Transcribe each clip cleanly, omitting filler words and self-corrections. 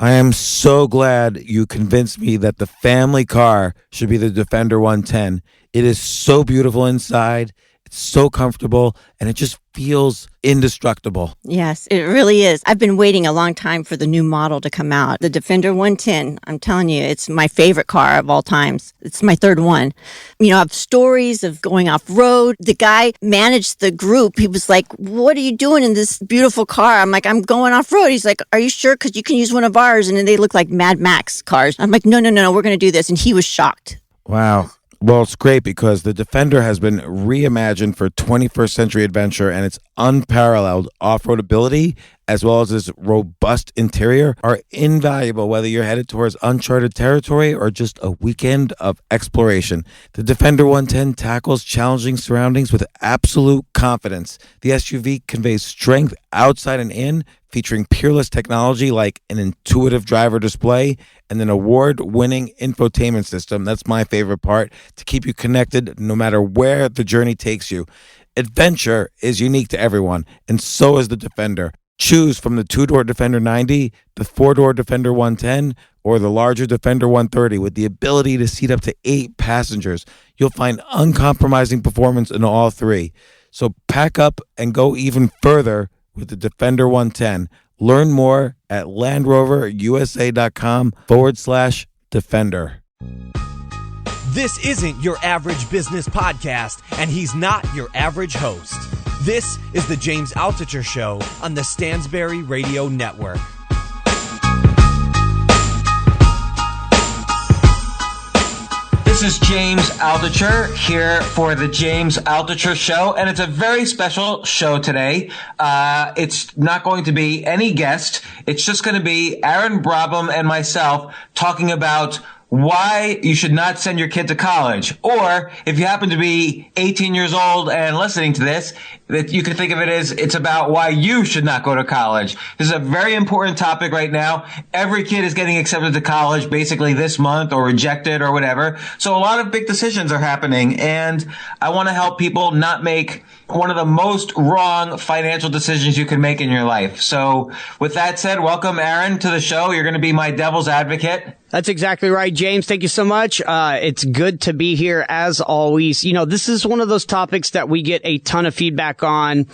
I am so glad you convinced me that the family car should be the Defender 110. It is so beautiful inside. It's so comfortable, and it just feels indestructible. Yes, it really is. I've been waiting a long time for the new model to come out. The Defender 110, I'm telling you, it's my favorite car of all times. It's my third one. You know, I have stories of going off-road. The guy managed the group. He was like, what are you doing in this beautiful car? I'm like, I'm going off-road. He's like, are you sure? Because you can use one of ours. And then they look like Mad Max cars. I'm like, no, we're going to do this. And he was shocked. Wow. Well, it's great because the Defender has been reimagined for 21st century adventure, and its unparalleled off-road ability, as well as its robust interior, are invaluable whether you're headed towards uncharted territory or just a weekend of exploration. The Defender 110 tackles challenging surroundings with absolute confidence. The SUV conveys strength outside and in, featuring peerless technology like an intuitive driver display and an award-winning infotainment system. That's my favorite part, to keep you connected no matter where the journey takes you. Adventure is unique to everyone, and so is the Defender. Choose from the two-door Defender 90, the four-door Defender 110, or the larger Defender 130 with the ability to seat up to 8 passengers. You'll find uncompromising performance in all three. So pack up and go even further with the Defender 110. Learn more at LandRoverUSA.com/Defender. This isn't your average business podcast, and he's not your average host. This is the James Altucher Show on the Stansberry Radio Network. This is James Altucher here for the James Altucher Show, and it's a very special show today. It's not going to be any guest. It's just going to be Aaron Brabham and myself talking about why you should not send your kid to college. Or if you happen to be 18 years old and listening to this, that you can think of it as it's about why you should not go to college. This is a very important topic right now. Every kid is getting accepted to college basically this month or rejected or whatever. So a lot of big decisions are happening, and I want to help people not make one of the most wrong financial decisions you can make in your life. So with that said, welcome, Aaron, to the show. You're going to be my devil's advocate. That's exactly right, James. Thank you so much. It's good to be here as always. You know, this is one of those topics that we get a ton of feedback on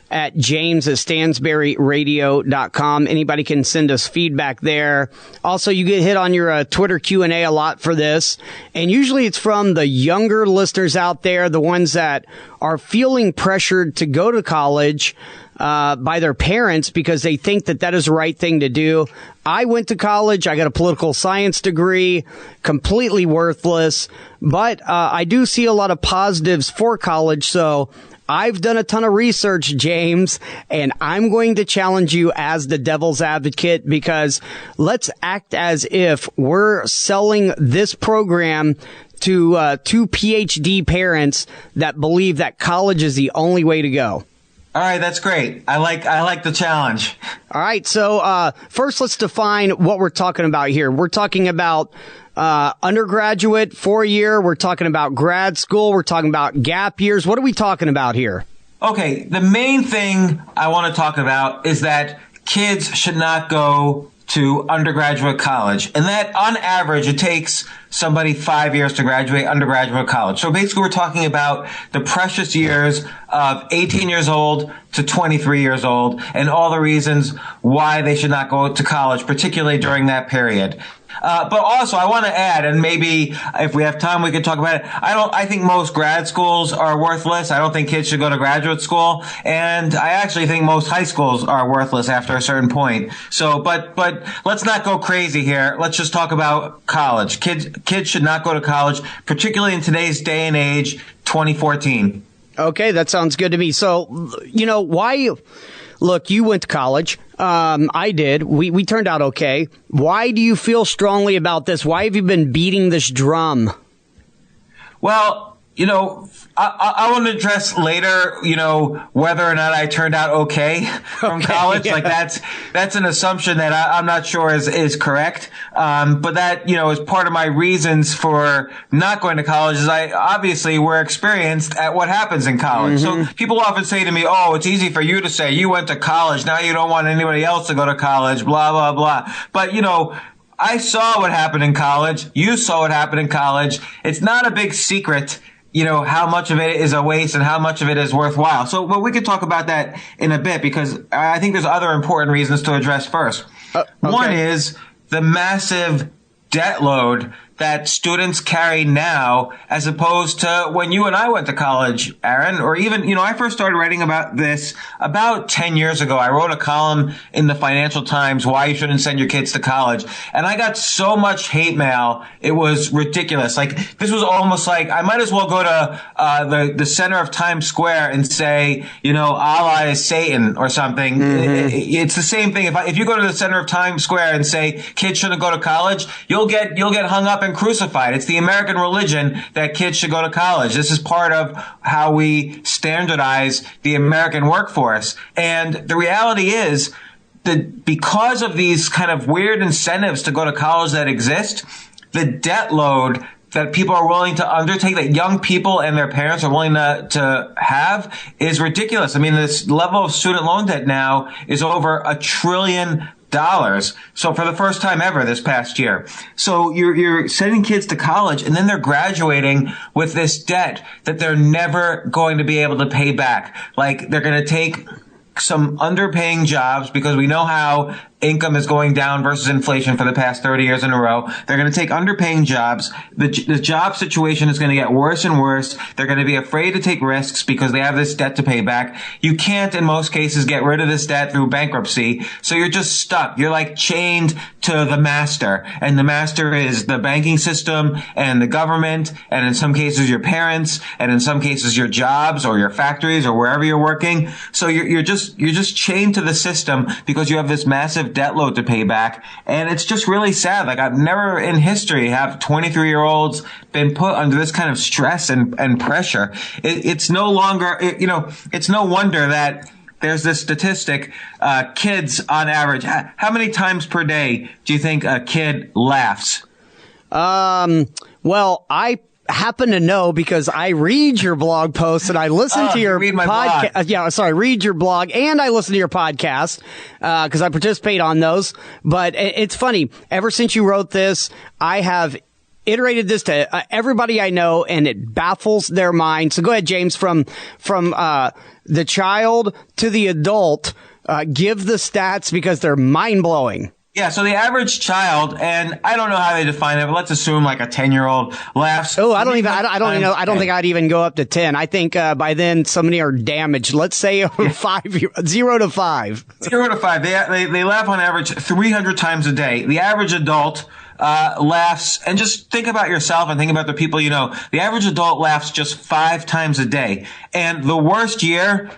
at James at stansberryradio.com. Anybody can send us feedback there. Also, you get hit on your Twitter Q&A a lot for this. And usually it's from the younger listeners out there, the ones that are feeling pressured to go to college by their parents because they think that that is the right thing to do. I went to college. I got a political science degree, completely worthless. But I do see a lot of positives for college. So I've done a ton of research, James, and I'm going to challenge you as the devil's advocate, because let's act as if we're selling this program to two PhD parents that believe that college is the only way to go. All right, that's great. I like the challenge. All right, so first let's define what we're talking about here. We're talking about undergraduate, 4-year. We're talking about grad school. We're talking about gap years. What are we talking about here? Okay, the main thing I want to talk about is that kids should not go to undergraduate college, and that on average it takes somebody 5 years to graduate undergraduate college. So basically we're talking about the precious years of 18 years old to 23 years old and all the reasons why they should not go to college, particularly during that period. But also I want to add, and maybe if we have time we could talk about it, I think most grad schools are worthless. I don't think kids should go to graduate school, and I actually think most high schools are worthless after a certain point. So, but let's not go crazy here. Let's just talk about college. Kids should not go to college, particularly in today's day and age, 2014. Okay, that sounds good to me. So, you know, why... Look, you went to college. I did. We turned out okay. Why do you feel strongly about this? Why have you been beating this drum? Well, You know, I want to address later, you know, whether or not I turned out okay from college. Yeah. Like that's an assumption that I'm not sure is correct. But that, you know, is part of my reasons for not going to college is I obviously were experienced at what happens in college. Mm-hmm. So people often say to me, oh, it's easy for you to say you went to college. Now you don't want anybody else to go to college, blah, blah, blah. But, you know, I saw what happened in college. You saw what happened in college. It's not a big secret, you know, how much of it is a waste and how much of it is worthwhile. So, but we could talk about that in a bit because I think there's other important reasons to address first. Okay. One is the massive debt load that students carry now as opposed to when you and I went to college, Aaron, or even, you know, I first started writing about this about 10 years ago. I wrote a column in the Financial Times, Why You Shouldn't Send Your Kids to College. And I got so much hate mail. It was ridiculous. Like, this was almost like I might as well go to the center of Times Square and say, you know, Allah is Satan or something. Mm-hmm. It's the same thing. If you go to the center of Times Square and say kids shouldn't go to college, you'll get hung up and crucified. It's the American religion that kids should go to college. This is part of how we standardize the American workforce. And the reality is that because of these kind of weird incentives to go to college that exist, the debt load that people are willing to undertake, that young people and their parents are willing to have, is ridiculous. I mean, this level of student loan debt now is over $1 trillion. So for the first time ever this past year. So you're sending kids to college and then they're graduating with this debt that they're never going to be able to pay back. Like, they're going to take some underpaying jobs because we know how income is going down versus inflation for the past 30 years in a row. They're going to take underpaying jobs. The job situation is going to get worse and worse. They're going to be afraid to take risks because they have this debt to pay back. You can't, in most cases, get rid of this debt through bankruptcy. So you're just stuck. You're like chained to the master. And the master is the banking system and the government, and in some cases your parents, and in some cases your jobs or your factories or wherever you're working. So you're just chained to the system because you have this massive debt load to pay back. And it's just really sad. Like, I've never in history have 23-year-olds been put under this kind of stress and pressure. It's no longer, it's no wonder that there's this statistic, kids on average, how many times per day do you think a kid laughs? Well, I happen to know because I read your blog posts and I listen to your podcast. Yeah, sorry, read your blog and I listen to your podcast because I participate on those. But it's funny. Ever since you wrote this, I have iterated this to everybody I know, and it baffles their mind. So go ahead, James, from the child to the adult. Give the stats because they're mind blowing. Yeah, so the average child, and I don't know how they define it, but let's assume like a 10-year-old laughs. Oh, I don't think I'd even go up to 10. I think by then so many are damaged. Let's say 0 to 5. 0 to 5. They laugh on average 300 times a day. The average adult laughs, and just think about yourself and think about the people you know. The average adult laughs just 5 times a day. And the worst year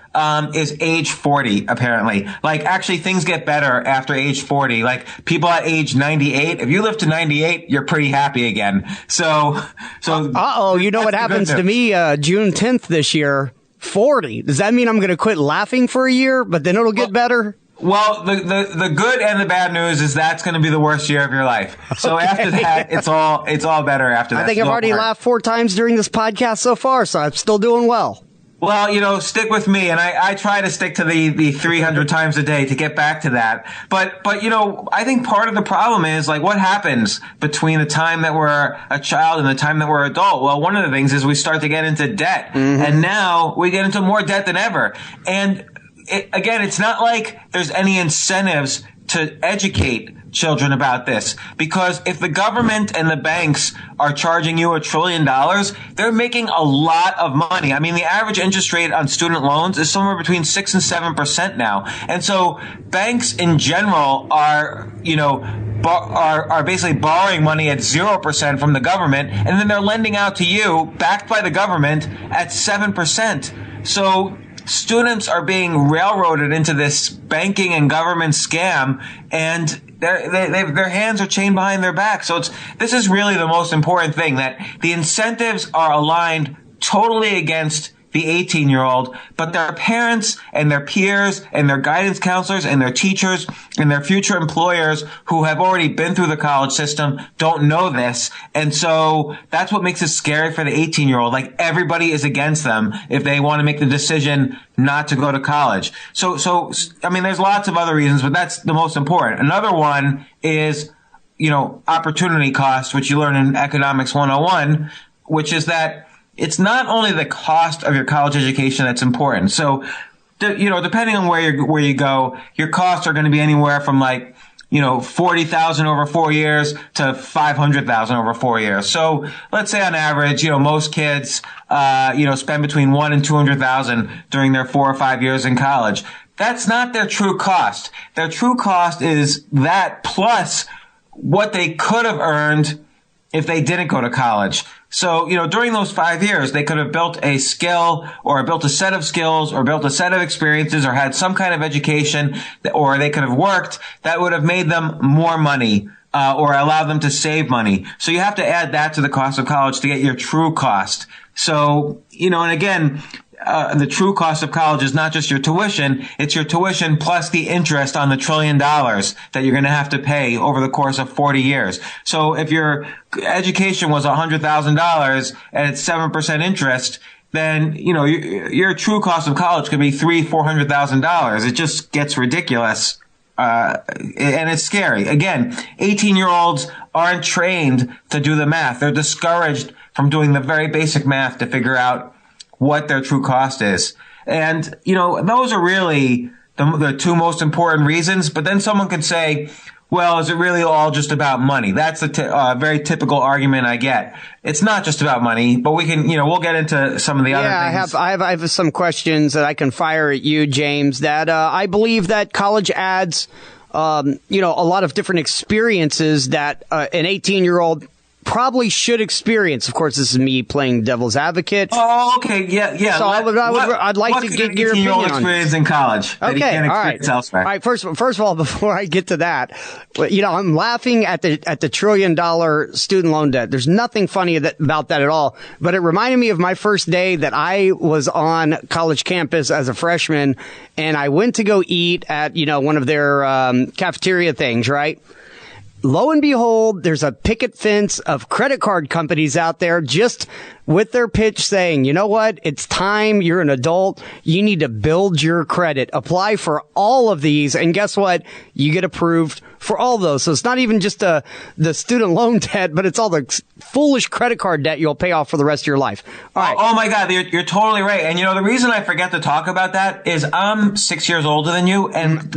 is age 40, apparently. Like, actually, things get better after age 40. Like, people at age 98, if you live to 98, you're pretty happy again. So you know what happens to me June 10th this year? 40. Does that mean I'm going to quit laughing for a year, but then it'll get better? Well, the good and the bad news is that's going to be the worst year of your life. So after that, it's all better after that. I think I've already laughed 4 times during this podcast so far, so I'm still doing well. Well, stick with me, and I try to stick to the 300 times a day to get back to that. But I think part of the problem is, like, what happens between the time that we're a child and the time that we're adult? Well, one of the things is we start to get into debt, and now we get into more debt than ever. And it's not like there's any incentives to educate children about this, because if the government and the banks are charging you $1 trillion, they're making a lot of money. I mean, the average interest rate on student loans is somewhere between 6 and 7% now. And so banks in general are basically borrowing money at 0% from the government, and then they're lending out to you, backed by the government, at 7%. So students are being railroaded into this banking and government scam, and their hands are chained behind their back. So this is really the most important thing, that the incentives are aligned totally against the 18-year-old, but their parents and their peers and their guidance counselors and their teachers and their future employers who have already been through the college system don't know this. And so that's what makes it scary for the 18-year-old. Like, everybody is against them if they want to make the decision not to go to college. So, I mean, there's lots of other reasons, but that's the most important. Another one is, opportunity cost, which you learn in Economics 101, which is that it's not only the cost of your college education that's important. So, depending on where you go, your costs are going to be anywhere from $40,000 over 4 years to $500,000 over 4 years. So let's say on average, most kids, spend between $100,000 and $200,000 during their 4 or 5 years in college. That's not their true cost. Their true cost is that plus what they could have earned if they didn't go to college. So, during those 5 years, they could have built a skill or built a set of skills or built a set of experiences or had some kind of education, or they could have worked that would have made them more money or allowed them to save money. So you have to add that to the cost of college to get your true cost. So, and again, the true cost of college is not just your tuition, it's your tuition plus the interest on the $1 trillion that you're going to have to pay over the course of 40 years. So if your education was $100,000 and it's 7% interest, then, your true cost of college could be $300,000-$400,000. It just gets ridiculous. And it's scary. Again, 18-year-olds aren't trained to do the math. They're discouraged from doing the very basic math to figure out what their true cost is. And, those are really the two most important reasons. But then someone could say, well, is it really all just about money? That's a very typical argument I get. It's not just about money, but we can, we'll get into some of the other things. I have some questions that I can fire at you, James, that I believe that college adds, a lot of different experiences that an 18-year-old probably should experience. Of course, this is me playing devil's advocate. Oh, okay, yeah. So I'd like to get your opinion on experience in college. Okay, that all right. Elsewhere. All right. First of all, before I get to that, I'm laughing at the $1 trillion student loan debt. There's nothing funny about that at all. But it reminded me of my first day that I was on college campus as a freshman, and I went to go eat at one of their cafeteria things, right? Lo and behold, there's a picket fence of credit card companies out there just with their pitch saying, you know what? It's time. You're an adult. You need to build your credit. Apply for all of these. And guess what? You get approved for all those. So it's not even just the student loan debt, but it's all the foolish credit card debt you'll pay off for the rest of your life. All right. Oh my God. You're totally right. And the reason I forget to talk about that is I'm 6 years older than you, and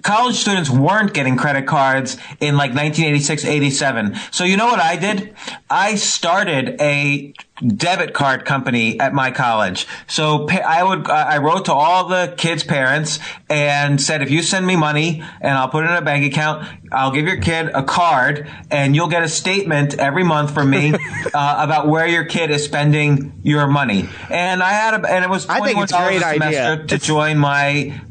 college students weren't getting credit cards in 1986, 87. So you know what I did? I started a debit card company at my college. So I wrote to all the kids' parents and said, if you send me money and I'll put it in a bank account, I'll give your kid a card and you'll get a statement every month from me about where your kid is spending your money. And and it was $21 a semester to join my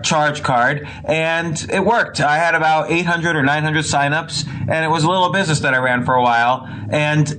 charge card, and it worked. I had about 800 or 900 signups, and it was a little business that I ran for a while.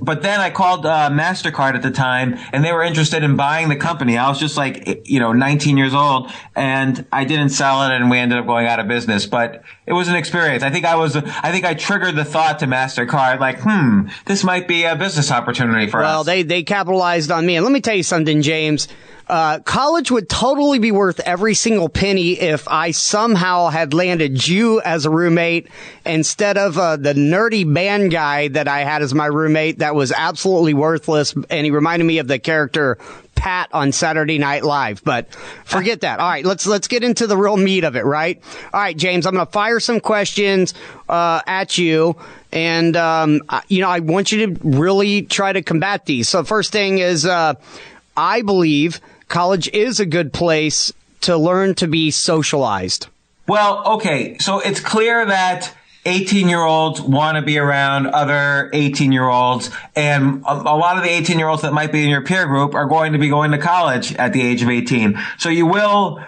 But then I called MasterCard at the time, and they were interested in buying the company. I was just 19 years old, and I didn't sell it, and we ended up going out of business. But it was an experience. I think I triggered the thought to MasterCard, this might be a business opportunity for us. Well, they capitalized on me. And let me tell you something, James. College would totally be worth every single penny if I somehow had landed you as a roommate instead of the nerdy band guy that I had as my roommate that was absolutely worthless, and he reminded me of the character Pat on Saturday Night Live. But forget that. All right, let's get into the real meat of it, right? All right, James, I'm going to fire some questions at you, and I want you to really try to combat these. So first thing is, I believe college is a good place to learn to be socialized. Well, okay. So it's clear that 18-year-olds want to be around other 18-year-olds. And a lot of the 18-year-olds that might be in your peer group are going to be going to college at the age of 18. So you will,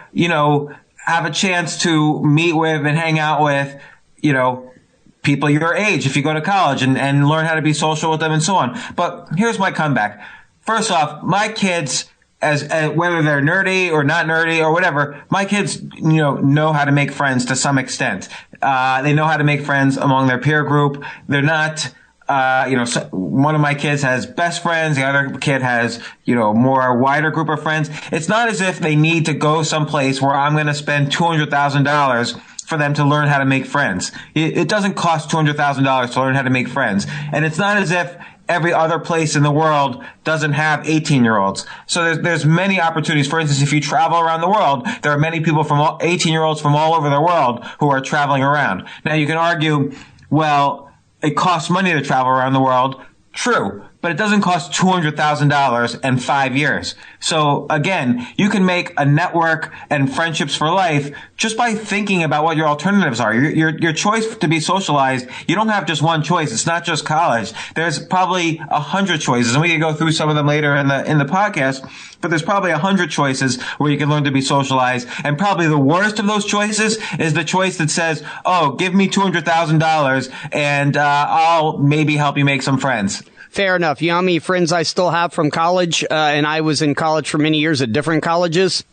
have a chance to meet with and hang out with, people your age if you go to college and learn how to be social with them and so on. But here's my comeback. first off, my kids, as whether they're nerdy or not nerdy or whatever, my kids, know how to make friends to some extent. They know how to make friends among their peer group. They're not, one of my kids has best friends. The other kid has, more wider group of friends. It's not as if they need to go someplace where I'm going to spend $200,000 for them to learn how to make friends. It doesn't cost $200,000 to learn how to make friends. And it's not as if every other place in the world doesn't have 18-year-olds. So there's many opportunities. For instance, if you travel around the world, there are many people 18-year-olds from all over the world who are traveling around. Now, you can argue, well, it costs money to travel around the world. True. But it doesn't cost $200,000 and 5 years. So again, you can make a network and friendships for life just by thinking about what your alternatives are. Your choice to be socialized, you don't have just one choice. It's not just college. There's probably 100 choices, and we can go through some of them later in the podcast. But there's probably 100 choices where you can learn to be socialized. And probably the worst of those choices is the choice that says, oh, give me $200,000 and I'll maybe help you make some friends. Fair enough. You know how many friends I still have from college? And I was in college for many years at different colleges.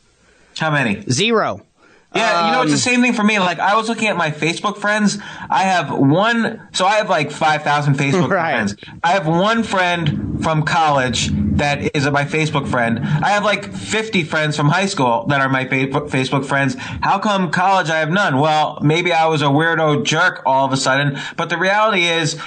How many? 0. Yeah, it's the same thing for me. Like, I was looking at my Facebook friends. I have like 5,000 Facebook friends. I have one friend from college that is my Facebook friend. I have like 50 friends from high school that are my Facebook friends. How come college I have none? Well, maybe I was a weirdo jerk all of a sudden. But the reality is,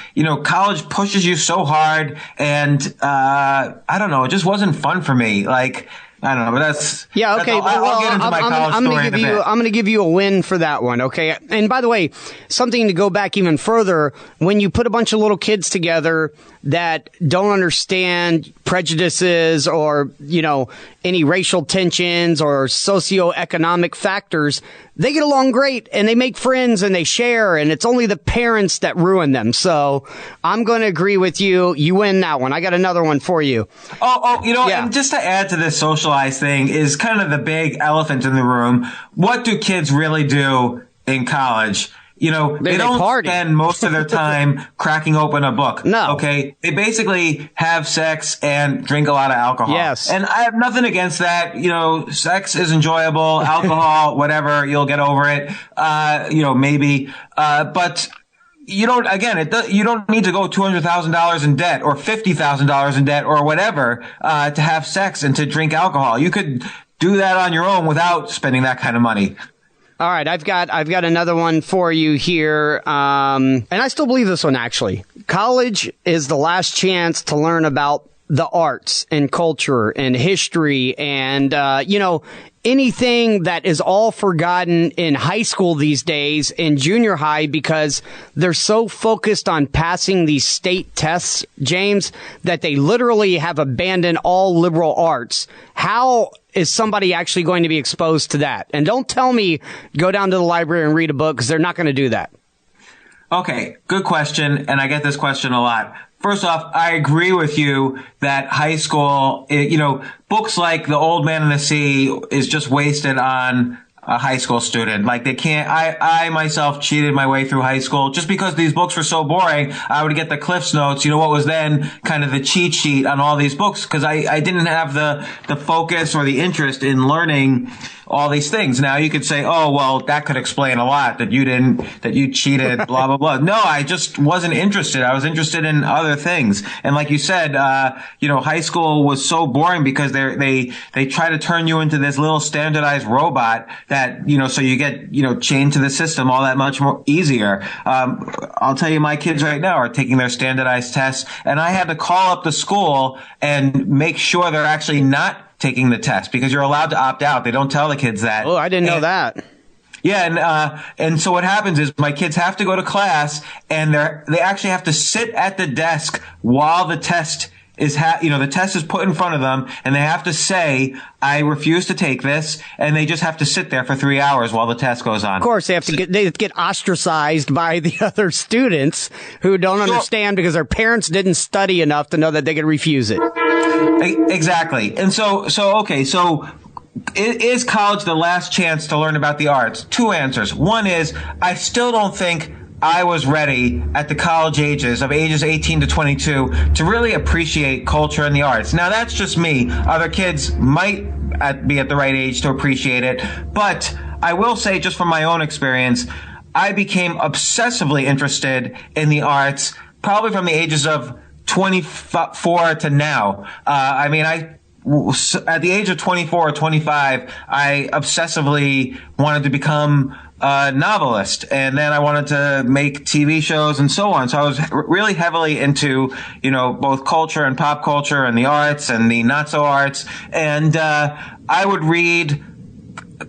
college pushes you so hard, and I don't know, it just wasn't fun for me. Like, I don't know, but that's okay. I'll get into my college story in a bit. I'm going to give you a win for that one, okay? And by the way, something to go back even further, when you put a bunch of little kids together that don't understand prejudices or, any racial tensions or socioeconomic factors, they get along great and they make friends and they share, and it's only the parents that ruin them. So I'm going to agree with you. You win that one. I got another one for you. And just to add to this socialized thing is kind of the big elephant in the room. What do kids really do in college? They don't party. Spend most of their time cracking open a book. No. Okay. They basically have sex and drink a lot of alcohol. Yes. And I have nothing against that. Sex is enjoyable. Alcohol, whatever, you'll get over it. Maybe. But you don't need to go $200,000 in debt or $50,000 in debt or whatever, to have sex and to drink alcohol. You could do that on your own without spending that kind of money. All right, I've got another one for you here, and I still believe this one, actually. College is the last chance to learn about the arts and culture and history and, anything that is all forgotten in high school these days, in junior high, because they're so focused on passing these state tests, James, that they literally have abandoned all liberal arts. How is somebody actually going to be exposed to that? And don't tell me go down to the library and read a book, because they're not going to do that. Okay, good question, and I get this question a lot. First off, I agree with you that high school, books like The Old Man and the Sea is just wasted on a high school student. Like, they can't, I myself cheated my way through high school just because these books were so boring. I would get the Cliff's Notes, what was then kind of the cheat sheet on all these books, because I didn't have the focus or the interest in learning all these things. Now you could say, oh, well, that could explain a lot, that you cheated, blah, blah, blah. No, I just wasn't interested. I was interested in other things. And like you said, high school was so boring because they try to turn you into this little standardized robot that, so you get, chained to the system all that much more easier. I'll tell you, my kids right now are taking their standardized tests, and I had to call up the school and make sure they're actually not taking the test, because you're allowed to opt out. They don't tell the kids that. Oh, I didn't know that. Yeah, and so what happens is my kids have to go to class, and they actually have to sit at the desk while the test is the test is put in front of them, and they have to say, I refuse to take this, and they just have to sit there for 3 hours while the test goes on. Of course, they have to get ostracized by the other students who don't understand, because their parents didn't study enough to know that they could refuse it. Exactly. And so is college the last chance to learn about the arts? Two answers. One is, I still don't think I was ready at the college ages of ages 18 to 22 to really appreciate culture and the arts. Now, that's just me. Other kids might be at the right age to appreciate it. But I will say, just from my own experience, I became obsessively interested in the arts probably from the ages of 24 to now. At the age of 24 or 25, I obsessively wanted to become a novelist, and then I wanted to make TV shows and so on. So I was really heavily into, both culture and pop culture and the arts and the not so arts. And I would read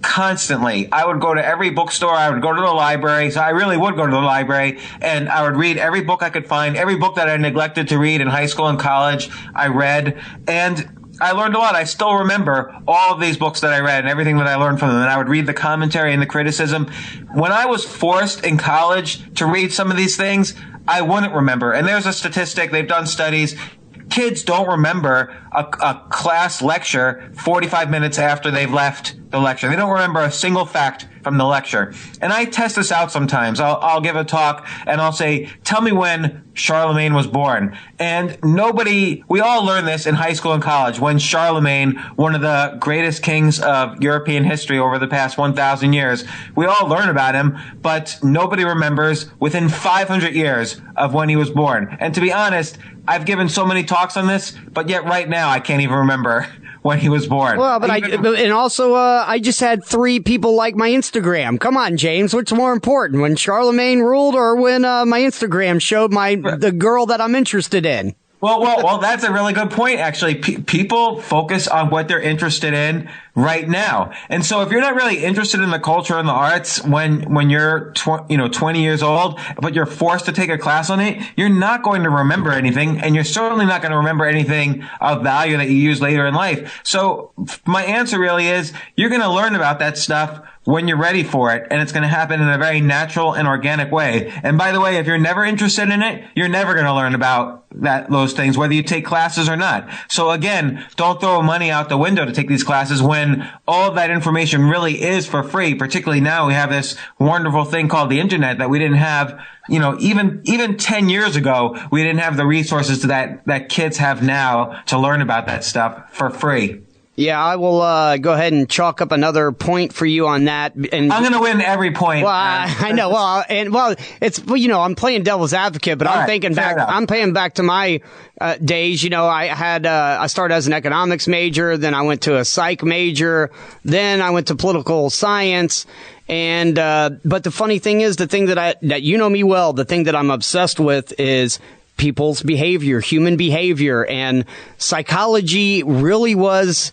constantly. I would go to every bookstore. I would go to the library. So I really would go to the library, and I would read every book I could find. Every book that I neglected to read in high school and college, I read. And I learned a lot. I still remember all of these books that I read and everything that I learned from them. And I would read the commentary and the criticism. When I was forced in college to read some of these things, I wouldn't remember. And there's a statistic. They've done studies. Kids don't remember a class lecture 45 minutes after they've left the lecture. They don't remember a single fact from the lecture. And I test this out sometimes. I'll give a talk and I'll say, tell me when Charlemagne was born. And we all learn this in high school and college, when Charlemagne, one of the greatest kings of European history over the past 1,000 years, we all learn about him, but nobody remembers within 500 years of when he was born. And to be honest, I've given so many talks on this, but yet right now I can't even remember when he was born. Well, I just had 3 people like my Instagram. Come on, James, what's more important, when Charlemagne ruled or when my Instagram showed the girl that I'm interested in? Well, that's a really good point, actually. People focus on what they're interested in right now. And so if you're not really interested in the culture and the arts when you're 20 years old, but you're forced to take a class on it, you're not going to remember anything, and you're certainly not going to remember anything of value that you use later in life. So my answer really is, you're going to learn about that stuff when you're ready for it, and it's going to happen in a very natural and organic way. And by the way, if you're never interested in it, you're never going to learn about those things, whether you take classes or not. So again, don't throw money out the window to take these classes when all of that information really is for free. Particularly now, we have this wonderful thing called the internet that we didn't have, even 10 years ago. We didn't have the resources that kids have now to learn about that stuff for free. Yeah, I will go ahead and chalk up another point for you on that. And I'm going to win every point. Well, I know. It's I'm playing devil's advocate, but I'm thinking back. I'm paying back to my days. I started as an economics major, then I went to a psych major, then I went to political science. And but the funny thing is, the thing that you know me well, the thing that I'm obsessed with is people's behavior, human behavior, and psychology really was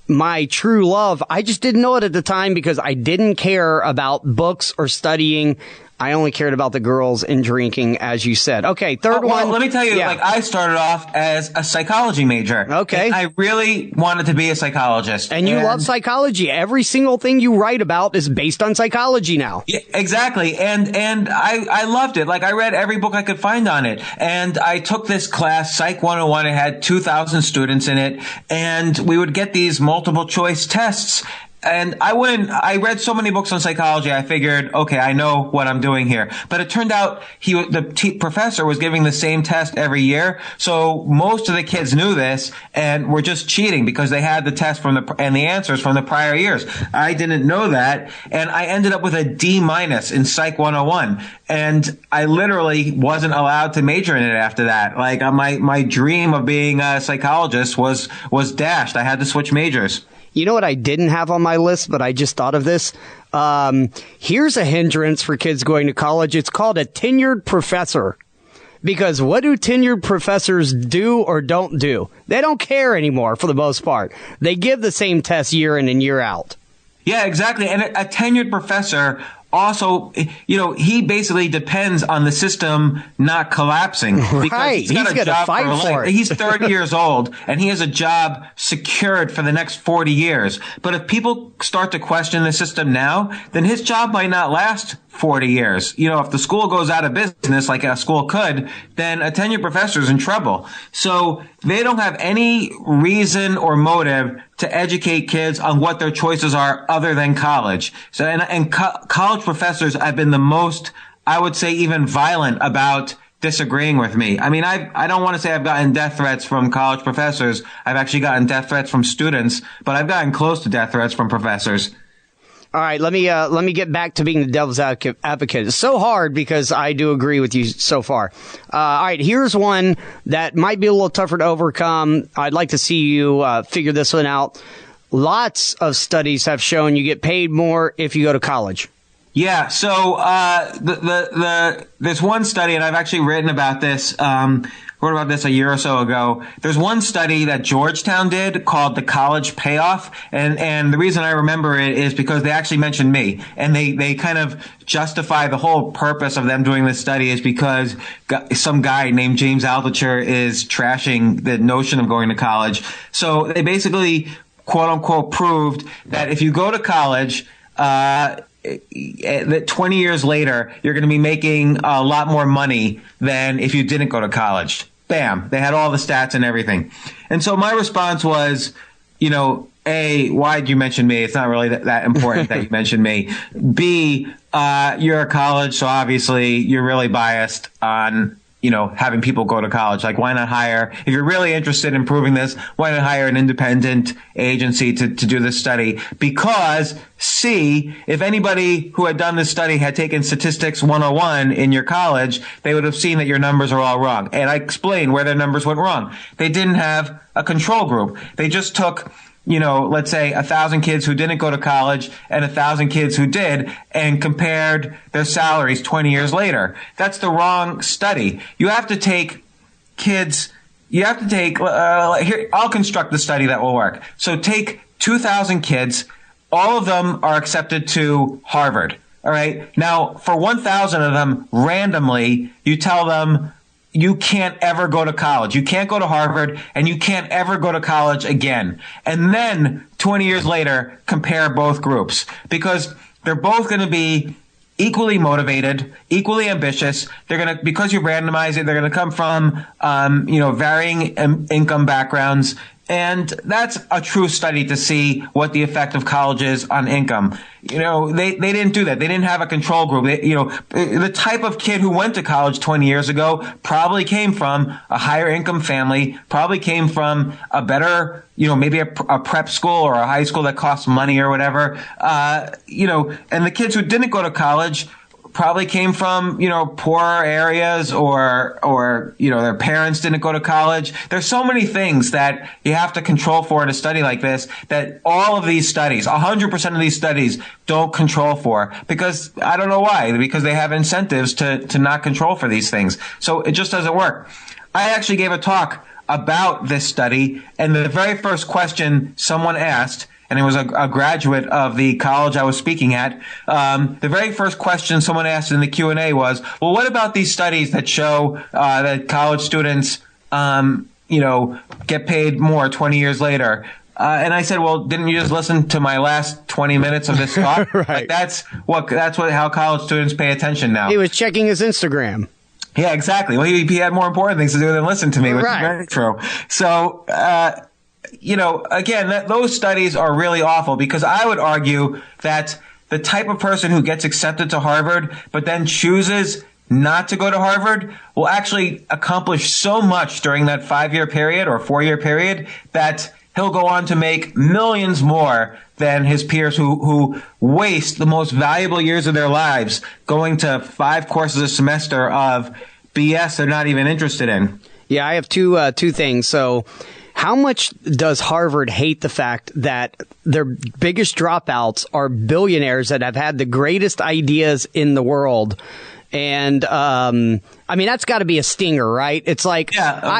my true love. I just didn't know it at the time because I didn't care about books or studying. I only cared about the girls and drinking, as you said. Okay, third one. Let me tell you, I started off as a psychology major. Okay. I really wanted to be a psychologist. And you love psychology. Every single thing you write about is based on psychology now. Yeah, exactly. And I loved it. I read every book I could find on it. And I took this class, Psych 101. It had 2,000 students in it. And we would get these multiple choice tests. And I read so many books on psychology, I figured, okay, I know what I'm doing here. But it turned out the professor was giving the same test every year. So most of the kids knew this and were just cheating because they had the test and the answers from the prior years. I didn't know that. And I ended up with a D- in Psych 101. And I literally wasn't allowed to major in it after that. My dream of being a psychologist was dashed. I had to switch majors. You know what I didn't have on my list, but I just thought of this? Here's a hindrance for kids going to college. It's called a tenured professor. Because what do tenured professors do or don't do? They don't care anymore for the most part. They give the same test year in and year out. Yeah, exactly. And a tenured professor also, he basically depends on the system not collapsing. Right. He's got to fight for it. He's 30 years old, and he has a job secured for the next 40 years. But if people start to question the system now, then his job might not last 40 years. If the school goes out of business, like a school could, then a tenured professor is in trouble. So they don't have any reason or motive to educate kids on what their choices are other than college. So, and college professors have been the most I would say, even violent about disagreeing with me. I mean, I don't want to say I've gotten death threats from college professors. I've actually gotten death threats from students, but I've gotten close to death threats from professors. All right, let me get back to being the devil's advocate. It's so hard because I do agree with you so far. All right, here's one that might be a little tougher to overcome. I'd like to see you figure this one out. Lots of studies have shown you get paid more if you go to college. Yeah. So there's one study, and I've actually written about this. Wrote about this a year or so ago. There's one study that Georgetown did called the college payoff. And the reason I remember it is because they actually mentioned me, and they kind of justify the whole purpose of them doing this study is because some guy named James Altucher is trashing the notion of going to college. So they basically, quote unquote, proved that if you go to college, that 20 years later, you're going to be making a lot more money than if you didn't go to college. Bam. They had all the stats and everything. And so my response was, A, why'd you mention me? It's not really that important that you mentioned me. B, you're a college, so obviously you're really biased on having people go to college. Like, why not hire, if you're really interested in proving this, why not hire an independent agency to do this study? Because C, if anybody who had done this study had taken statistics 101 in your college, they would have seen that your numbers are all wrong. And I explained where their numbers went wrong. They didn't have a control group. They just took let's say 1,000 kids who didn't go to college and 1,000 kids who did and compared their salaries 20 years later. That's the wrong study. You have to take kids, here, I'll construct the study that will work. So take 2,000 kids, all of them are accepted to Harvard. All right. Now, for 1,000 of them, randomly, you tell them, you can't ever go to college. You can't go to Harvard, and you can't ever go to college again. And then 20 years later, compare both groups, because they're both going to be equally motivated, equally ambitious. They're going to, because you randomize it, they're going to come from, varying income backgrounds. And that's a true study to see what the effect of college is on income. They didn't do that. They didn't have a control group. The type of kid who went to college 20 years ago probably came from a higher income family, probably came from a better, maybe a prep school or a high school that costs money or whatever. And the kids who didn't go to college probably came from, poorer areas or their parents didn't go to college. There's so many things that you have to control for in a study like this that all of these studies, 100% of these studies don't control for, because I don't know why, because they have incentives to not control for these things. So it just doesn't work. I actually gave a talk about this study, and the very first question someone asked, and it was a graduate of the college I was speaking at. The very first question someone asked in the Q&A was, well, what about these studies that show that college students, get paid more 20 years later? And I said, well, didn't you just listen to my last 20 minutes of this talk? Right. Like, that's how college students pay attention now. He was checking his Instagram. Yeah, exactly. Well, he had more important things to do than listen to me, which is very true. So, again, those studies are really awful, because I would argue that the type of person who gets accepted to Harvard but then chooses not to go to Harvard will actually accomplish so much during that 5-year period or 4-year period that he'll go on to make millions more than his peers who waste the most valuable years of their lives going to 5 courses a semester of BS they're not even interested in. Yeah, I have two things. So, how much does Harvard hate the fact that their biggest dropouts are billionaires that have had the greatest ideas in the world? And, that's got to be a stinger, right? It's like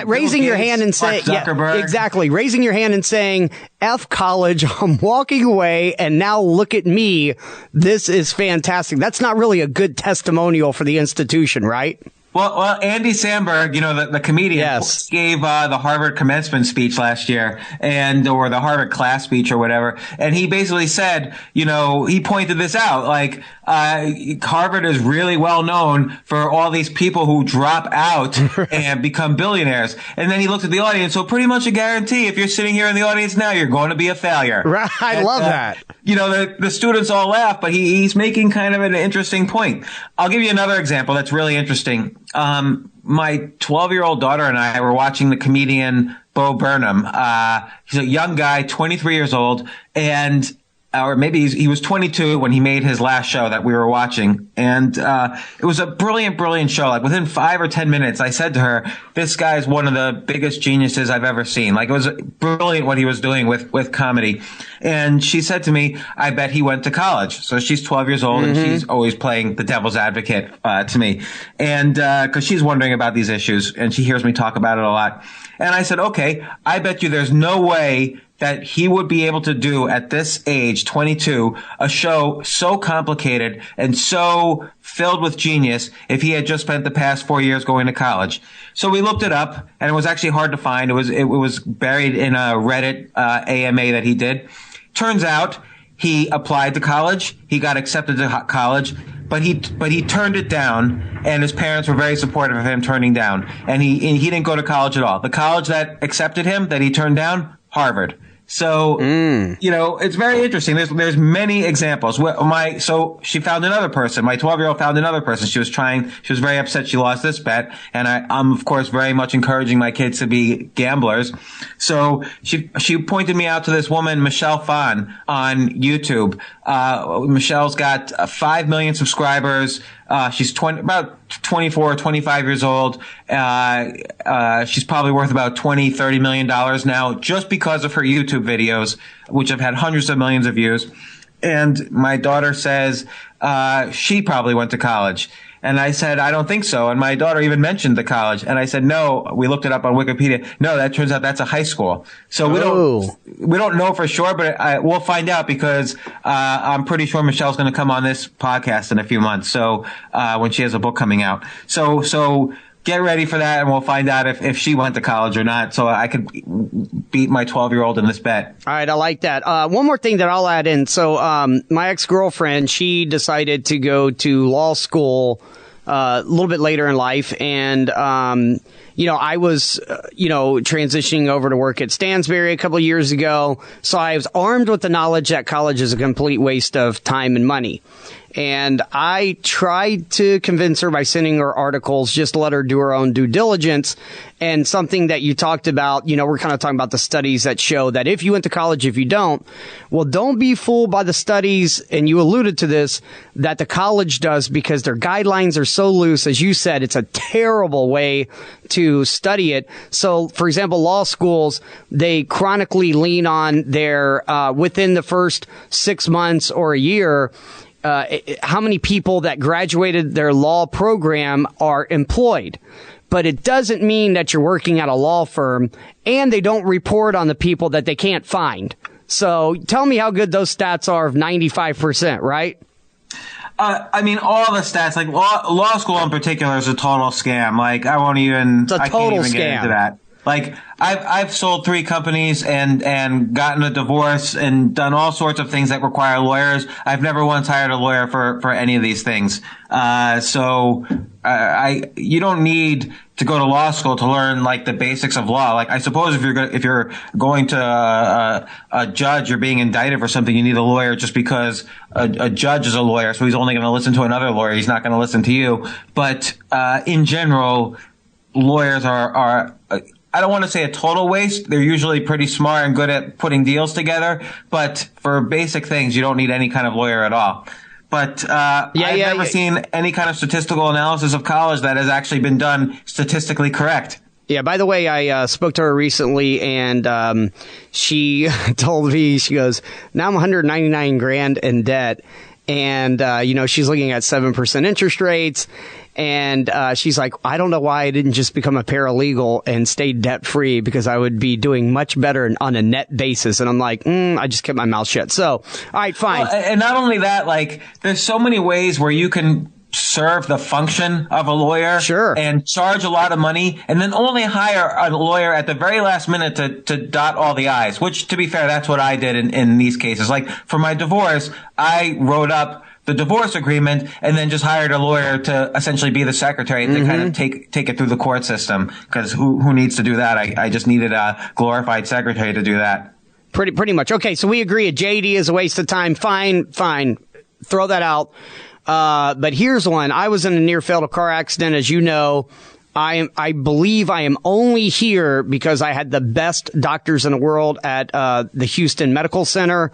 raising your hand and saying, exactly. Raising your hand and saying, F college, I'm walking away, and now look at me. This is fantastic. That's not really a good testimonial for the institution, right? Well, Andy Samberg, the comedian, Yes. gave the Harvard commencement speech last year, or the Harvard class speech or whatever, and he basically said, he pointed this out, like Harvard is really well known for all these people who drop out and become billionaires, and then he looked at the audience. So pretty much a guarantee, if you're sitting here in the audience now, you're going to be a failure. Right, I love that. The students all laugh, but he's making kind of an interesting point. I'll give you another example that's really interesting. My 12-year-old daughter and I were watching the comedian Bo Burnham. He's a young guy, 23 years old, or maybe he was 22 when he made his last show that we were watching. And it was a brilliant, brilliant show. Like within 5 or 10 minutes, I said to her, this guy is one of the biggest geniuses I've ever seen. Like it was brilliant what he was doing with comedy. And she said to me, I bet he went to college. So she's 12 years old and she's always playing the devil's advocate to me. And because she's wondering about these issues and she hears me talk about it a lot. And I said, okay, I bet you there's no way that he would be able to do at this age, 22, a show so complicated and so filled with genius if he had just spent the past 4 years going to college. So we looked it up, and it was actually hard to find. It was buried in a Reddit AMA that he did. Turns out he applied to college. He got accepted to college. But he turned it down, and his parents were very supportive of him turning down. And he didn't go to college at all. The college that accepted him, that he turned down, Harvard. So, it's very interesting. There's many examples. So she found another person. My 12-year-old found another person. She was very upset she lost this bet. And I'm, of course, very much encouraging my kids to be gamblers. So she pointed me out to this woman, Michelle Phan, on YouTube. Michelle's got 5 million subscribers. She's about 24 or 25 years old. She's probably worth about $20-30 million now just because of her YouTube videos, which have had hundreds of millions of views. And my daughter says, she probably went to college. And I said, I don't think so. And my daughter even mentioned the college. And I said, no, we looked it up on Wikipedia. No, that turns out that's a high school. So we don't know for sure, but we'll find out because I'm pretty sure Michelle's going to come on this podcast in a few months. So when she has a book coming out. So get ready for that, and we'll find out if she went to college or not. So I could beat my 12-year-old in this bet. All right, I like that. One more thing that I'll add in. So my ex-girlfriend, she decided to go to law school a little bit later in life, and I was transitioning over to work at Stansberry a couple of years ago, so I was armed with the knowledge that college is a complete waste of time and money. And I tried to convince her by sending her articles, just let her do her own due diligence. And something that you talked about, we're kind of talking about the studies that show that if you went to college, if you don't, well, don't be fooled by the studies. And you alluded to this, that the college does, because their guidelines are so loose. As you said, it's a terrible way to study it. So, for example, law schools, they chronically lean on their, within the first 6 months or a year, how many people that graduated their law program are employed. But it doesn't mean that you're working at a law firm, and they don't report on the people that they can't find. So tell me how good those stats are of 95%, right? All the stats, like law school in particular is a total scam. Like I can't even get into that. Like I've sold 3 companies and gotten a divorce and done all sorts of things that require lawyers. I've never once hired a lawyer for any of these things. You don't need to go to law school to learn like the basics of law. Like I suppose if you're going to a judge, you're being indicted for something, you need a lawyer just because a judge is a lawyer, so he's only going to listen to another lawyer. He's not going to listen to you. But in general, lawyers are I don't want to say a total waste. They're usually pretty smart and good at putting deals together. But for basic things, you don't need any kind of lawyer at all. But I've never seen any kind of statistical analysis of college that has actually been done statistically correct. Yeah, by the way, I spoke to her recently, and she told me, she goes, now I'm $199,000 in debt. And, she's looking at 7% interest rates. And she's like, I don't know why I didn't just become a paralegal and stay debt free, because I would be doing much better on a net basis. And I'm like, I just kept my mouth shut. So, all right, fine. Well, and not only that, like, there's so many ways where you can serve the function of a lawyer Sure. and charge a lot of money and then only hire a lawyer at the very last minute to dot all the I's, which, to be fair, that's what I did in these cases. Like for my divorce, I wrote up the divorce agreement and then just hired a lawyer to essentially be the secretary to kind of take it through the court system, because who needs to do that? I just needed a glorified secretary to do that. Pretty much. Okay, so we agree a JD is a waste of time. Fine. Throw that out. But here's one. I was in a near fatal car accident, as you know. I believe I am only here because I had the best doctors in the world at the Houston Medical Center.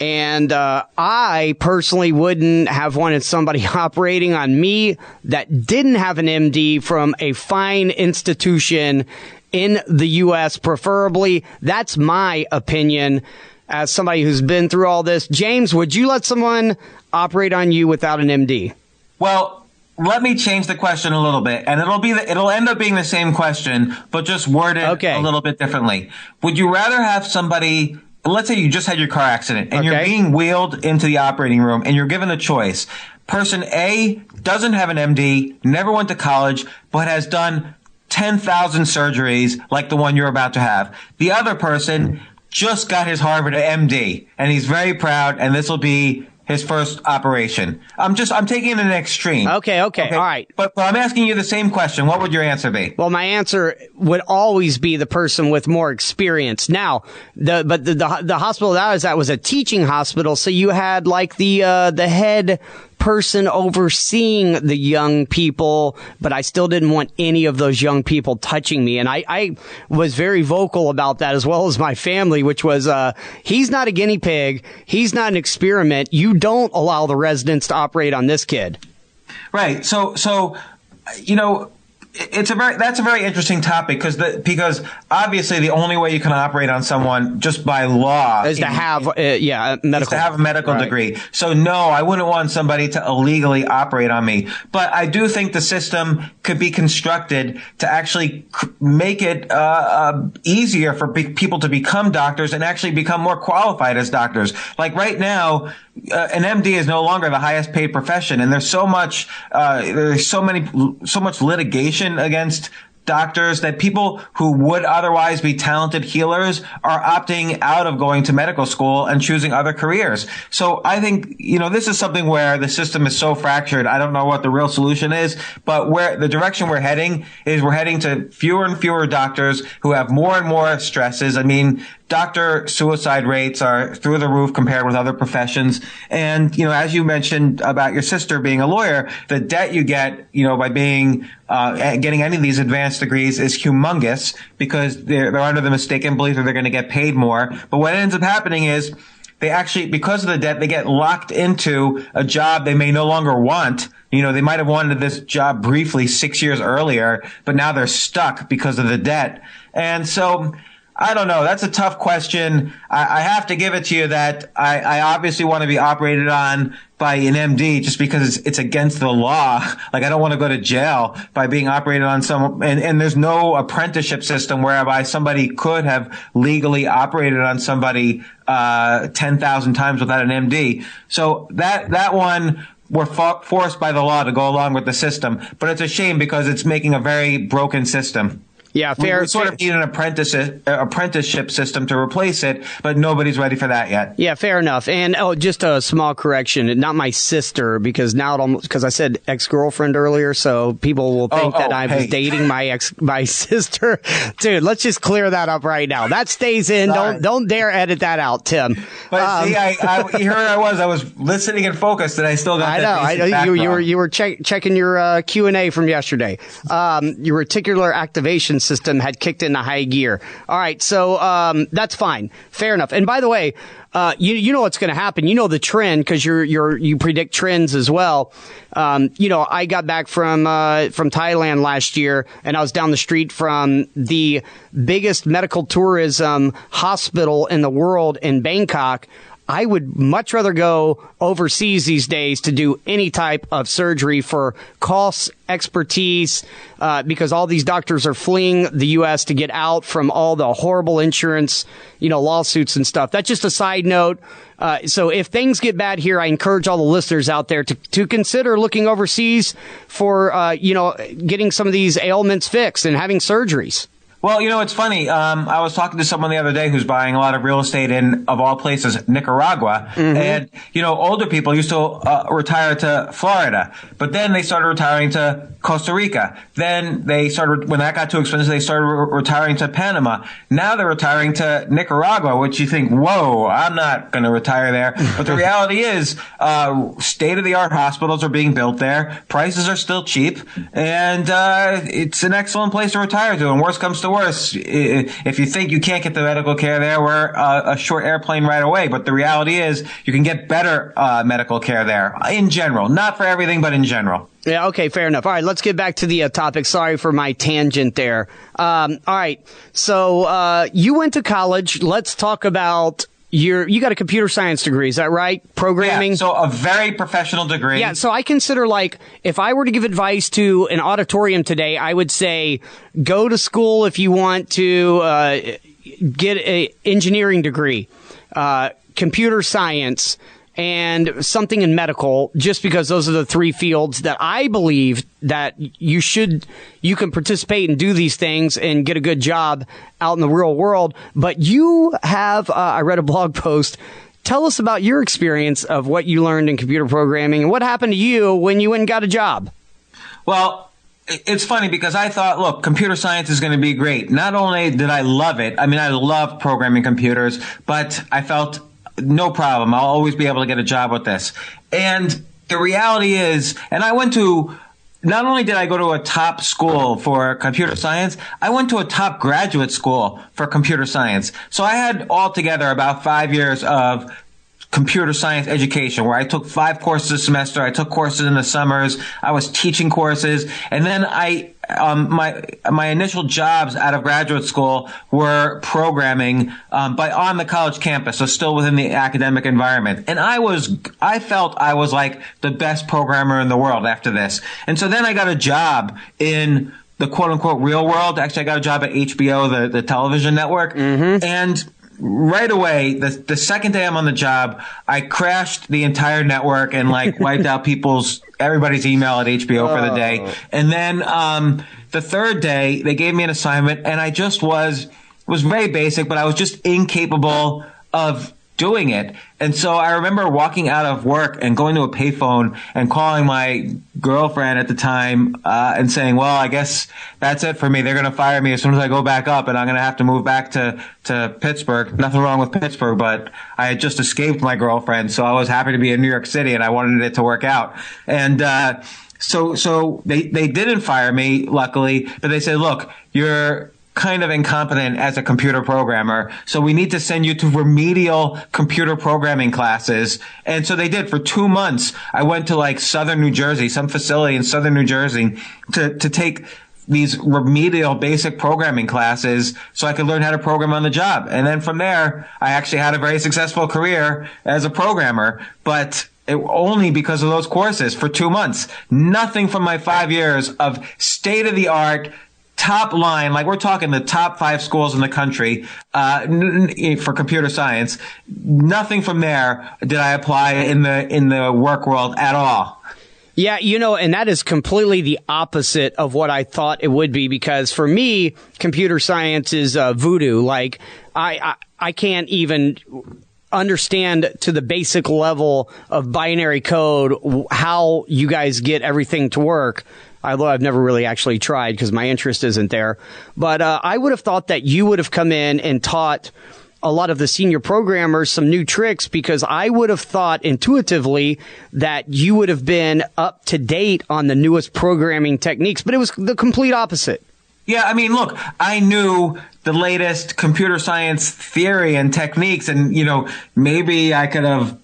And I personally wouldn't have wanted somebody operating on me that didn't have an MD from a fine institution in the U.S., preferably. That's my opinion as somebody who's been through all this. James, would you let someone operate on you without an MD? Well, let me change the question a little bit, and it'll end up being the same question, but just worded a little bit differently. Would you rather have somebody... Let's say you just had your car accident and you're being wheeled into the operating room and you're given a choice. Person A doesn't have an MD, never went to college, but has done 10,000 surgeries like the one you're about to have. The other person just got his Harvard MD and he's very proud, and this will be his first operation. I'm taking it an extreme. Okay. All right. But I'm asking you the same question. What would your answer be? Well, my answer would always be the person with more experience. Now, the hospital that I was at was a teaching hospital, so you had like the head person overseeing the young people, but I still didn't want any of those young people touching me. And I was very vocal about that, as well as my family, which was, he's not a guinea pig. He's not an experiment. You don't allow the residents to operate on this kid. Right. So, you know, that's a very interesting topic because obviously the only way you can operate on someone just by law is to have a medical degree. So no, I wouldn't want somebody to illegally operate on me. But I do think the system could be constructed to actually make it easier for people to become doctors and actually become more qualified as doctors. Like right now, an MD is no longer the highest paid profession, and there's so much litigation against doctors that people who would otherwise be talented healers are opting out of going to medical school and choosing other careers. So I think, you know, this is something where the system is so fractured. I don't know what the real solution is, but where the direction we're heading to fewer and fewer doctors who have more and more stresses. I mean, doctor suicide rates are through the roof compared with other professions. And, you know, as you mentioned about your sister being a lawyer, the debt you get, you know, by getting any of these advanced degrees is humongous, because they're under the mistaken belief that they're going to get paid more. But what ends up happening is they actually, because of the debt, they get locked into a job they may no longer want. You know, they might have wanted this job briefly 6 years earlier, but now they're stuck because of the debt. And so, I don't know. That's a tough question. I have to give it to you that I obviously want to be operated on by an MD just because it's against the law. Like, I don't want to go to jail by being operated on and there's no apprenticeship system whereby somebody could have legally operated on somebody 10,000 times without an MD. So that one, we're forced by the law to go along with the system. But it's a shame because it's making a very broken system. Yeah, fair. We sort of need an apprenticeship system to replace it, but nobody's ready for that yet. Yeah, fair enough. And just a small correction, not my sister, because because I said ex-girlfriend earlier, so people will think that I was dating my sister. Dude, let's just clear that up right now. That stays in. Sorry. Don't dare edit that out, Tim. But see, you heard I was listening and focused, and I still got that. I know. You were checking your Q&A from yesterday. Your reticular activation system had kicked into high gear. All right, so that's fine, fair enough. And by the way, you know what's going to happen. You know the trend because you predict trends as well. You know, I got back from Thailand last year, and I was down the street from the biggest medical tourism hospital in the world in Bangkok. I would much rather go overseas these days to do any type of surgery for costs, expertise, because all these doctors are fleeing the U.S. to get out from all the horrible insurance, lawsuits and stuff. That's just a side note. So if things get bad here, I encourage all the listeners out there to consider looking overseas for, getting some of these ailments fixed and having surgeries. Well, it's funny. I was talking to someone the other day who's buying a lot of real estate in, of all places, Nicaragua. Mm-hmm. And, older people used to retire to Florida, but then they started retiring to Costa Rica. Then they started, when that got too expensive, they started retiring to Panama. Now they're retiring to Nicaragua, which you think, whoa, I'm not going to retire there. But the reality is, state-of-the-art hospitals are being built there. Prices are still cheap. And it's an excellent place to retire to. And worst comes to worse, if you think you can't get the medical care there, we're a short airplane right away. But the reality is you can get better medical care there in general. Not for everything, but in general. Yeah, okay, fair enough. All right, let's get back to the topic. Sorry for my tangent there. All right, so you went to college. Let's talk about you got a computer science degree, is that right? Programming? Yeah, so a very professional degree. Yeah, so I consider, if I were to give advice to an auditorium today, I would say go to school if you want to get an engineering degree, computer science, and something in medical, just because those are the three fields that I believe that you can participate and do these things and get a good job out in the real world. But you have, I read a blog post. Tell us about your experience of what you learned in computer programming and what happened to you when you went and got a job. Well, it's funny because I thought, look, computer science is going to be great. Not only did I love it, I love programming computers, but I felt no problem. I'll always be able to get a job with this. And the reality is, and I went to, not only did I go to a top school for computer science, I went to a top graduate school for computer science. So I had altogether about 5 years of computer science education where I took 5 courses a semester. I took courses in the summers. I was teaching courses. And then my initial jobs out of graduate school were programming, but on the college campus. So still within the academic environment. And I felt I was like the best programmer in the world after this. And so then I got a job in the quote unquote real world. Actually, I got a job at HBO, the television network. Mm-hmm. And right away, the second day I'm on the job, I crashed the entire network and wiped out everybody's email at HBO for the day. And then the third day, they gave me an assignment, and I just was very basic, but I was just incapable of doing it. And so I remember walking out of work and going to a payphone and calling my girlfriend at the time and saying, well, I guess that's it for me. They're going to fire me as soon as I go back up, and I'm going to have to move back to Pittsburgh. Nothing wrong with Pittsburgh, but I had just escaped my girlfriend, so I was happy to be in New York City, and I wanted it to work out. And so they didn't fire me, luckily, but they said, look, you're kind of incompetent as a computer programmer, so we need to send you to remedial computer programming classes. And so they did. For 2 months, I went to southern New Jersey, some facility in southern New Jersey, to take these remedial basic programming classes so I could learn how to program on the job. And then from there, I actually had a very successful career as a programmer, but only because of those courses for 2 months. Nothing from my 5 years of state-of-the-art top line, we're talking the top 5 schools in the country for computer science. Nothing from there did I apply in the work world at all. Yeah, and that is completely the opposite of what I thought it would be, because for me, computer science is voodoo. I can't even understand to the basic level of binary code how you guys get everything to work. Although I've never really actually tried because my interest isn't there. But I would have thought that you would have come in and taught a lot of the senior programmers some new tricks, because I would have thought intuitively that you would have been up to date on the newest programming techniques. But it was the complete opposite. Yeah, look, I knew the latest computer science theory and techniques, and, maybe I could have,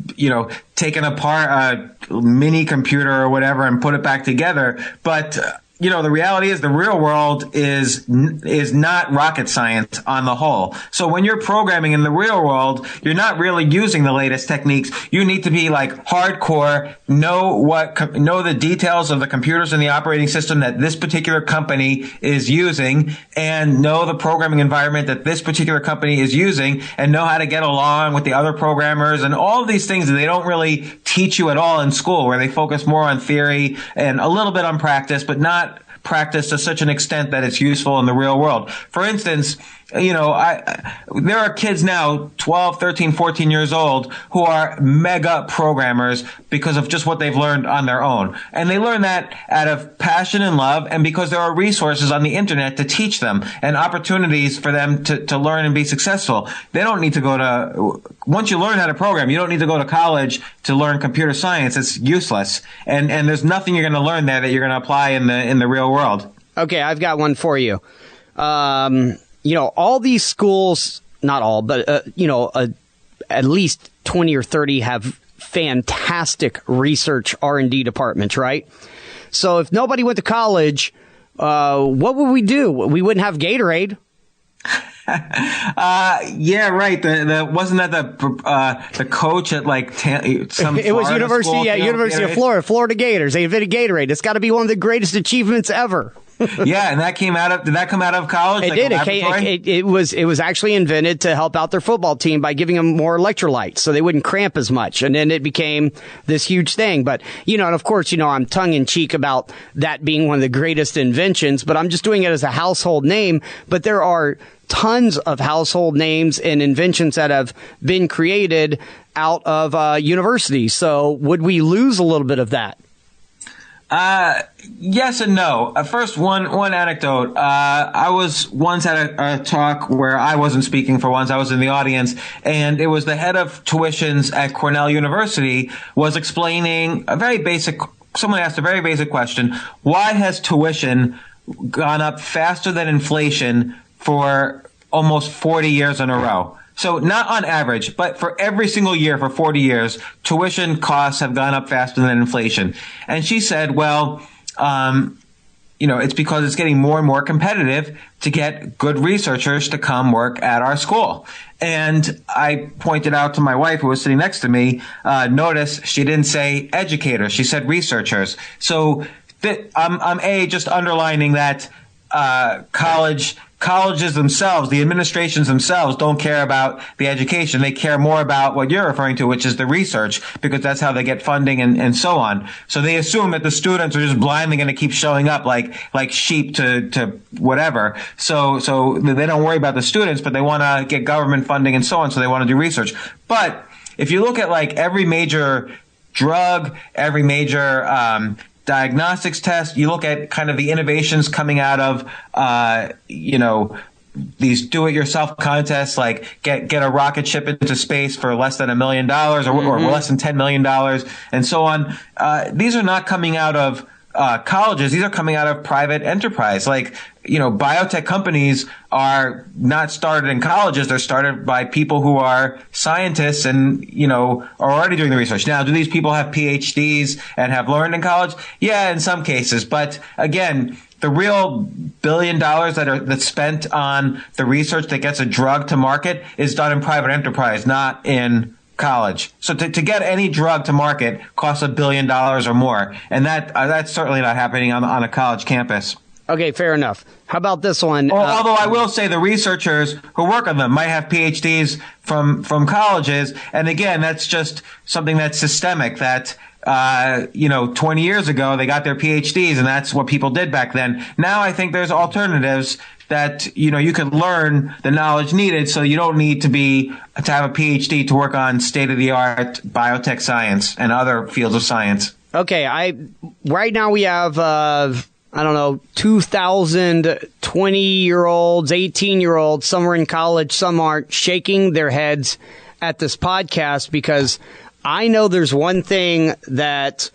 taken apart a mini computer or whatever and put it back together. But the reality is the real world is not rocket science on the whole. So when you're programming in the real world, you're not really using the latest techniques. You need to be like hardcore, know the details of the computers and the operating system that this particular company is using, and know the programming environment that this particular company is using, and know how to get along with the other programmers, and all of these things that they don't really teach you at all in school, where they focus more on theory and a little bit on practice, but not practice to such an extent that it's useful in the real world. For instance, there are kids now, 12, 13, 14 years old, who are mega programmers because of just what they've learned on their own. And they learn that out of passion and love, and because there are resources on the internet to teach them and opportunities for them to learn and be successful. They don't need to once you learn how to program, you don't need to go to college to learn computer science. It's useless. And there's nothing you're going to learn there that you're going to apply in the real world. Okay, I've got one for you. All these schools, not all, but, at least 20 or 30 have fantastic research R&D departments, right? So if nobody went to college, what would we do? We wouldn't have Gatorade. Yeah, right. Wasn't that the coach at some? It was University of Florida Gators. They invented Gatorade. It's got to be one of the greatest achievements ever. Yeah, and did that come out of college? It did. It was actually invented to help out their football team by giving them more electrolytes so they wouldn't cramp as much. And then it became this huge thing. But, and of course, I'm tongue in cheek about that being one of the greatest inventions, but I'm just doing it as a household name. But there are tons of household names and inventions that have been created out of universities. So would we lose a little bit of that? Yes and no. First, one anecdote. I was once at a talk where I wasn't speaking for once. I was in the audience, and it was the head of tuitions at Cornell University was explaining someone asked a very basic question. Why has tuition gone up faster than inflation for almost 40 years in a row? So not on average, but for every single year for 40 years, tuition costs have gone up faster than inflation. And she said, well, it's because it's getting more and more competitive to get good researchers to come work at our school. And I pointed out to my wife, who was sitting next to me, notice she didn't say educators. She said researchers. So I'm just underlining that colleges themselves, the administrations themselves, don't care about the education. They care more about what you're referring to, which is the research, because that's how they get funding and so on. So they assume that the students are just blindly going to keep showing up like sheep to whatever. So they don't worry about the students, but they want to get government funding and so on. So they want to do research. But if you look at every major drug, every major diagnostics test, you look at kind of the innovations coming out of, these do-it-yourself contests, like get a rocket ship into space for less than $1 million or less than $10 million and so on. These are not coming out of colleges. These are coming out of private enterprise. Biotech companies are not started in colleges. They're started by people who are scientists and, are already doing the research. Now, do these people have PhDs and have learned in college? Yeah, in some cases. But again, the real $1 billion that's spent on the research that gets a drug to market is done in private enterprise, not in college. So to get any drug to market costs $1 billion or more. And that's certainly not happening on a college campus. Okay, fair enough. How about this one? Although I will say the researchers who work on them might have PhDs from colleges. And again, that's just something that's systemic that, 20 years ago, they got their PhDs and that's what people did back then. Now I think there's alternatives that, you could learn the knowledge needed. So you don't need to have a PhD to work on state-of-the-art biotech science and other fields of science. Okay. Right now we have, 2,000 20-year-olds, 18-year-olds, some are in college, some aren't, shaking their heads at this podcast because I know there's one thing that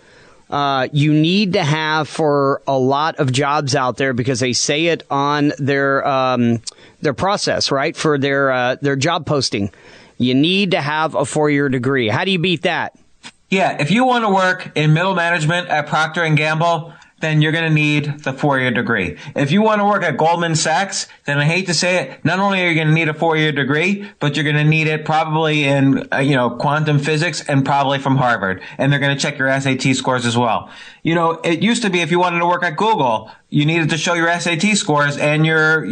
you need to have for a lot of jobs out there because they say it on their process, right? For their job posting. You need to have a 4-year degree. How do you beat that? Yeah, if you want to work in middle management at Procter & Gamble, then you're going to need the 4-year degree. If you want to work at Goldman Sachs, then I hate to say it, not only are you going to need a 4-year degree, but you're going to need it probably in, quantum physics and probably from Harvard. And they're going to check your SAT scores as well. It used to be if you wanted to work at Google, you needed to show your SAT scores and your,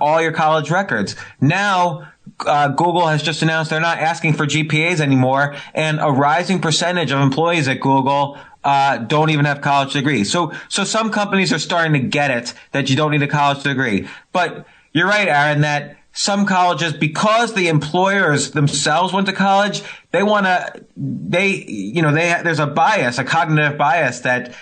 all your college records. Now, Google has just announced they're not asking for GPAs anymore, and a rising percentage of employees at Google don't even have college degrees. So some companies are starting to get it that you don't need a college degree. But you're right, Aaron, that some colleges, because the employers themselves went to college, there's a bias, a cognitive bias that,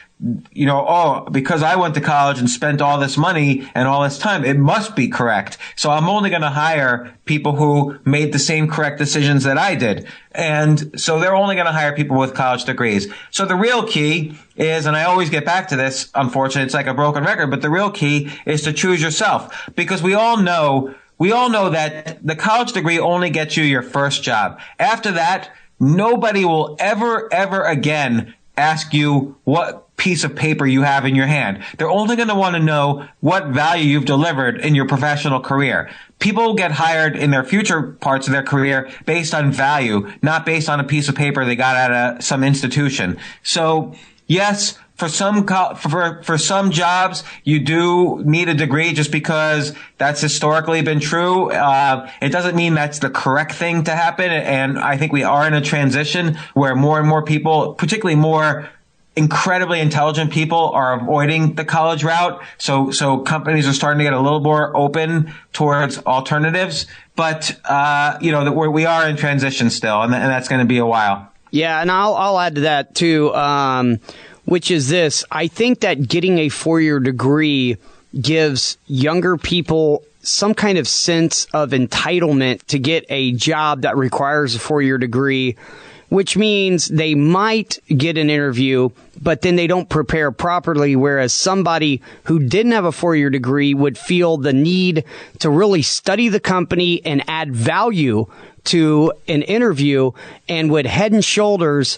because I went to college and spent all this money and all this time, it must be correct. So I'm only going to hire people who made the same correct decisions that I did. And so they're only going to hire people with college degrees. So the real key is, and I always get back to this, unfortunately, it's like a broken record, but the real key is to choose yourself, because we all know that the college degree only gets you your first job. After that, nobody will ever again ask you what piece of paper you have in your hand. They're only going to want to know what value you've delivered in your professional career. People get hired in their future parts of their career based on value, not based on a piece of paper they got out of some institution. So, yes, for some jobs, you do need a degree just because that's historically been true. It doesn't mean that's the correct thing to happen. And I think we are in a transition where more and more people, particularly more incredibly intelligent people, are avoiding the college route. So companies are starting to get a little more open towards alternatives. But, we are in transition still, and that's going to be a while. Yeah, and I'll add to that too. Which is this. I think that getting a 4-year degree gives younger people some kind of sense of entitlement to get a job that requires a 4-year degree, which means they might get an interview, but then they don't prepare properly, whereas somebody who didn't have a 4-year degree would feel the need to really study the company and add value to an interview and would head and shoulders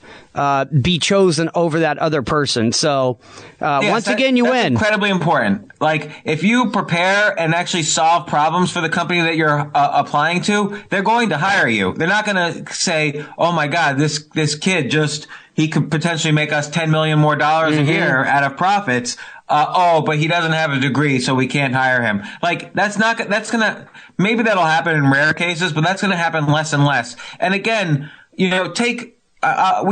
be chosen over that other person. So once again, you win. Incredibly important. Like, if you prepare and actually solve problems for the company that you're applying to, they're going to hire you. They're not going to say, "Oh my God, this kid he could potentially make us $10 million more a year out of profits. But he doesn't have a degree, so we can't hire him." Like, maybe that'll happen in rare cases, but that's going to happen less and less. And again, we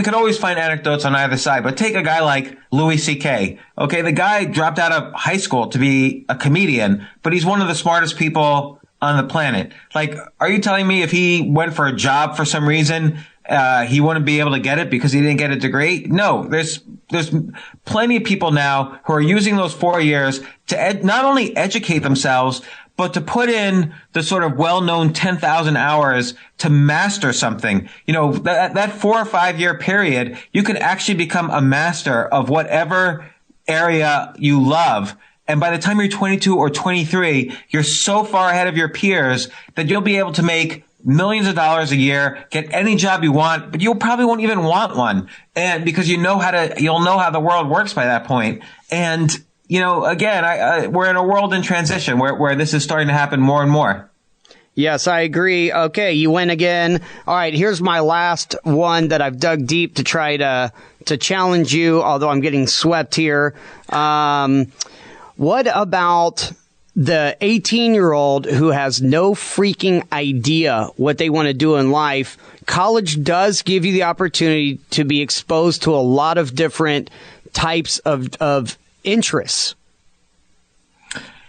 could always find anecdotes on either side, but take a guy like Louis C.K. Okay, the guy dropped out of high school to be a comedian, but he's one of the smartest people on the planet. Like, are you telling me if he went for a job for some reason, he wouldn't be able to get it because he didn't get a degree? No, there's plenty of people now who are using those 4 years to not only educate themselves, but to put in the sort of well-known 10,000 hours to master something. That 4 or 5 year period, you can actually become a master of whatever area you love. And by the time you're 22 or 23, you're so far ahead of your peers that you'll be able to make millions of dollars a year, get any job you want, but you probably won't even want one. And because you'll know how the world works by that point. And, again, we're in a world in transition where this is starting to happen more and more. Yes, I agree. Okay, you win again. All right, here's my last one that I've dug deep to try to challenge you, although I'm getting swept here. What about the 18-year-old who has no freaking idea what they want to do in life? College does give you the opportunity to be exposed to a lot of different types of interests.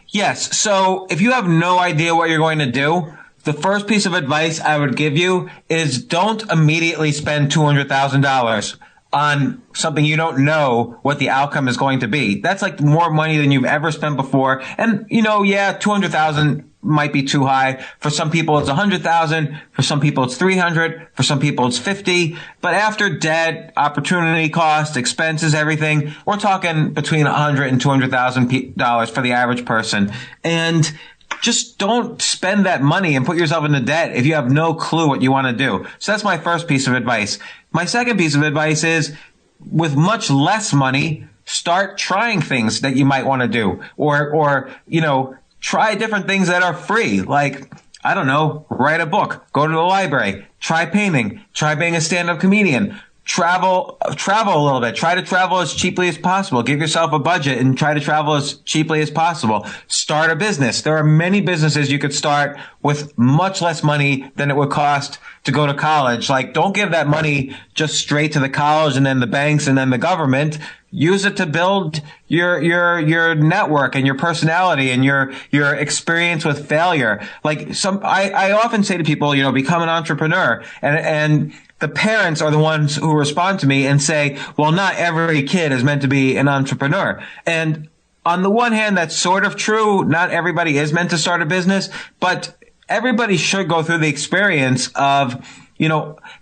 Yes. So if you have no idea what you're going to do, the first piece of advice I would give you is don't immediately spend $200,000 on something you don't know what the outcome is going to be. That's like more money than you've ever spent before. And, $200,000 might be too high. For some people, it's $100,000. For some people, it's $300,000. For some people, it's $50,000. But after debt, opportunity cost, expenses, everything, we're talking between $100,000 and $200,000 for the average person. And just don't spend that money and put yourself into debt if you have no clue what you want to do. So that's my first piece of advice. My second piece of advice is, with much less money, start trying things that you might want to do, or, try different things that are free. Like, I don't know, write a book, go to the library, try painting, try being a stand-up comedian, travel a little bit, try to travel as cheaply as possible, give yourself a budget and try to travel as cheaply as possible, start a business. There are many businesses you could start with much less money than it would cost to go to college. Like, don't give that money just straight to the college and then the banks and then the government. Use it to build your network and your personality and your experience with failure. Like, I often say to people, become an entrepreneur, and the parents are the ones who respond to me and say, well, not every kid is meant to be an entrepreneur. And on the one hand, that's sort of true. Not everybody is meant to start a business, but everybody should go through the experience of,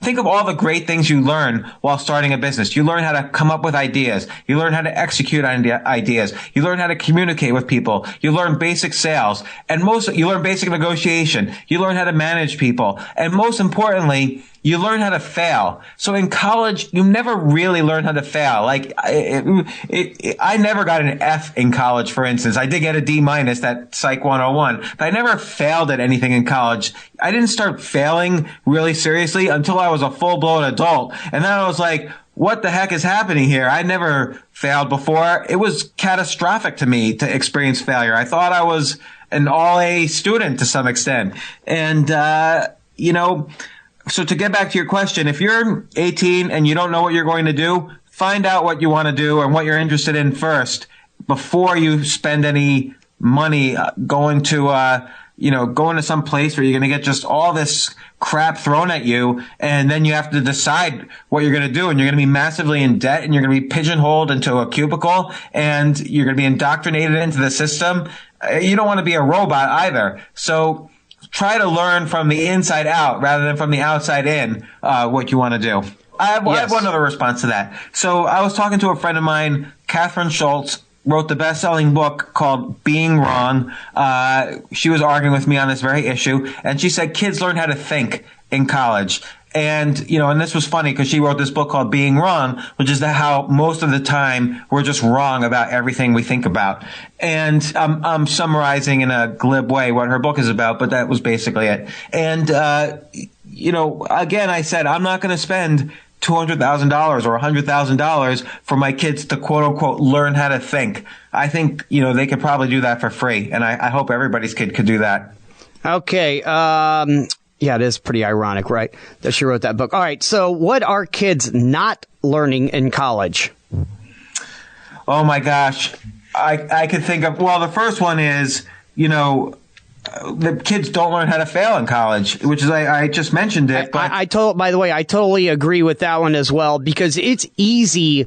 think of all the great things you learn while starting a business. You learn how to come up with ideas. You learn how to execute ideas. You learn how to communicate with people. You learn basic sales. And you learn basic negotiation. You learn how to manage people. And most importantly, you learn how to fail. So in college, you never really learn how to fail. Like, I never got an F in college, for instance. I did get a D- at Psych 101, but I never failed at anything in college. I didn't start failing really seriously until I was a full-blown adult. And then I was like, what the heck is happening here? I never failed before. It was catastrophic to me to experience failure. I thought I was an all-A student to some extent. And, so to get back to your question, if you're 18 and you don't know what you're going to do, find out what you want to do and what you're interested in first before you spend any money going to some place where you're going to get just all this crap thrown at you, and then you have to decide what you're going to do, and you're going to be massively in debt, and you're going to be pigeonholed into a cubicle, and you're going to be indoctrinated into the system. You don't want to be a robot either. So try to learn from the inside out rather than from the outside in what you want to do. I have one other response to that. So I was talking to a friend of mine, Catherine Schultz, wrote the best-selling book called Being Wrong. She was arguing with me on this very issue, and she said kids learn how to think in college. And, and this was funny because she wrote this book called Being Wrong, which is how most of the time we're just wrong about everything we think about. And I'm summarizing in a glib way what her book is about, but that was basically it. And, again, I said, I'm not going to spend $200,000 or $100,000 for my kids to quote unquote learn how to think. I think, they could probably do that for free. And I hope everybody's kid could do that. Okay. Yeah, it is pretty ironic, right, that she wrote that book. All right, so what are kids not learning in college? Oh, my gosh. I could think of, the first one is, the kids don't learn how to fail in college, which is, I just mentioned it. But by the way, I totally agree with that one as well, because it's easy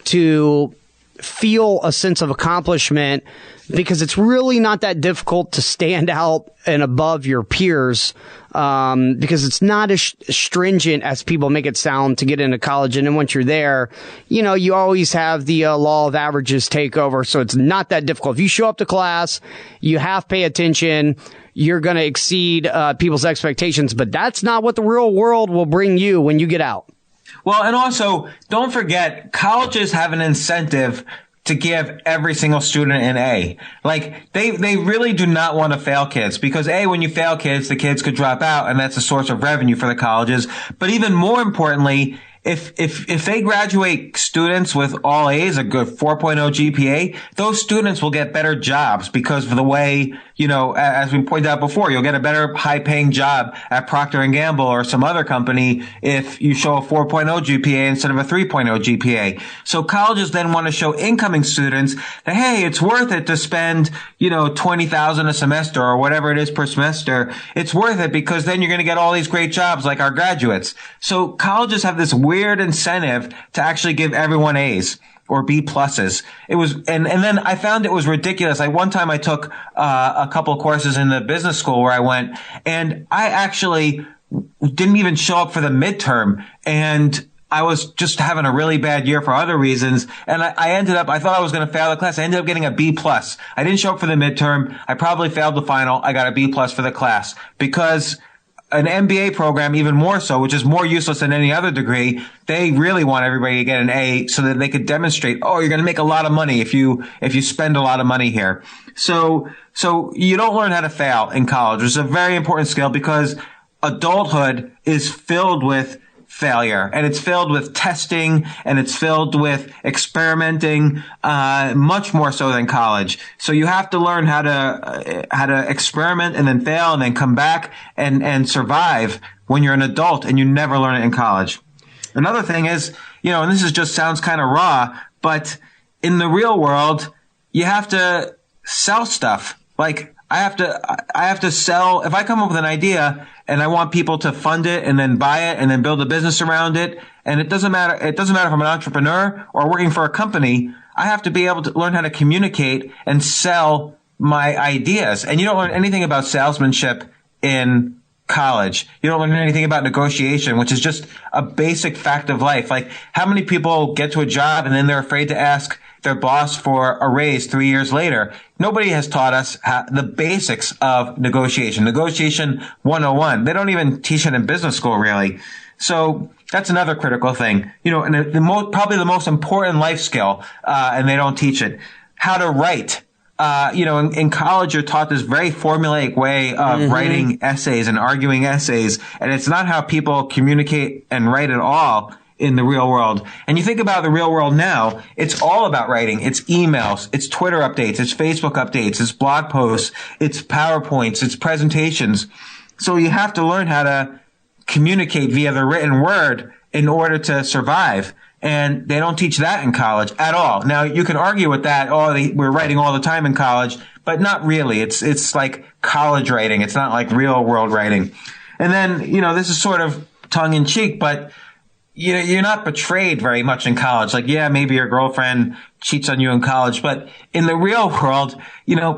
to feel a sense of accomplishment because it's really not that difficult to stand out and above your peers, because it's not as stringent as people make it sound to get into college. And then once you're there, you always have the law of averages take over. So it's not that difficult. If you show up to class, you have pay attention, you're going to exceed people's expectations. But that's not what the real world will bring you when you get out. Well, and also, don't forget, colleges have an incentive to give every single student an A. Like, they really do not want to fail kids because when you fail kids, the kids could drop out, and that's a source of revenue for the colleges. But even more importantly, if they graduate students with all A's, a good 4.0 GPA, those students will get better jobs because of the way, as we pointed out before, you'll get a better high-paying job at Procter & Gamble or some other company if you show a 4.0 GPA instead of a 3.0 GPA. So colleges then want to show incoming students that, hey, it's worth it to spend, $20,000 a semester or whatever it is per semester. It's worth it because then you're going to get all these great jobs like our graduates. So colleges have this weird incentive to actually give everyone A's or B pluses. It was, and then I found it was ridiculous. Like one time I took a couple of courses in the business school where I went, and I actually didn't even show up for the midterm, and I was just having a really bad year for other reasons. And I thought I was going to fail the class. I ended up getting a B plus. I didn't show up for the midterm. I probably failed the final. I got a B plus for the class because an MBA program, even more so, which is more useless than any other degree, they really want everybody to get an A so that they could demonstrate, oh, you're going to make a lot of money if you spend a lot of money here. So you don't learn how to fail in college, which is a very important skill because adulthood is filled with failure, and it's filled with testing, and it's filled with experimenting, much more so than college. So you have to learn how to experiment and then fail and then come back and survive when you're an adult, and you never learn it in college. Another thing is, and this just sounds kind of raw, but in the real world, you have to sell stuff. Like I have to sell. If I come up with an idea and I want people to fund it and then buy it and then build a business around it, and it doesn't matter if I'm an entrepreneur or working for a company, I have to be able to learn how to communicate and sell my ideas. And you don't learn anything about salesmanship in college. You don't learn anything about negotiation, which is just a basic fact of life. Like, how many people get to a job and then they're afraid to ask their boss for a raise 3 years later? Nobody has taught us the basics of negotiation. Negotiation 101. They don't even teach it in business school, really. So that's another critical thing. And probably the most important life skill, and they don't teach it. How to write. In college, you're taught this very formulaic way of writing essays and arguing essays, and it's not how people communicate and write at all in the real world. And you think about the real world now, it's all about writing. It's emails, it's Twitter updates, it's Facebook updates, it's blog posts, it's PowerPoints, it's presentations. So you have to learn how to communicate via the written word in order to survive. And they don't teach that in college at all. Now, you can argue with that. We're writing all the time in college, but not really. It's like college writing. It's not like real world writing. And then, this is sort of tongue in cheek, but you're not betrayed very much in college. Like, yeah, maybe your girlfriend cheats on you in college, but in the real world,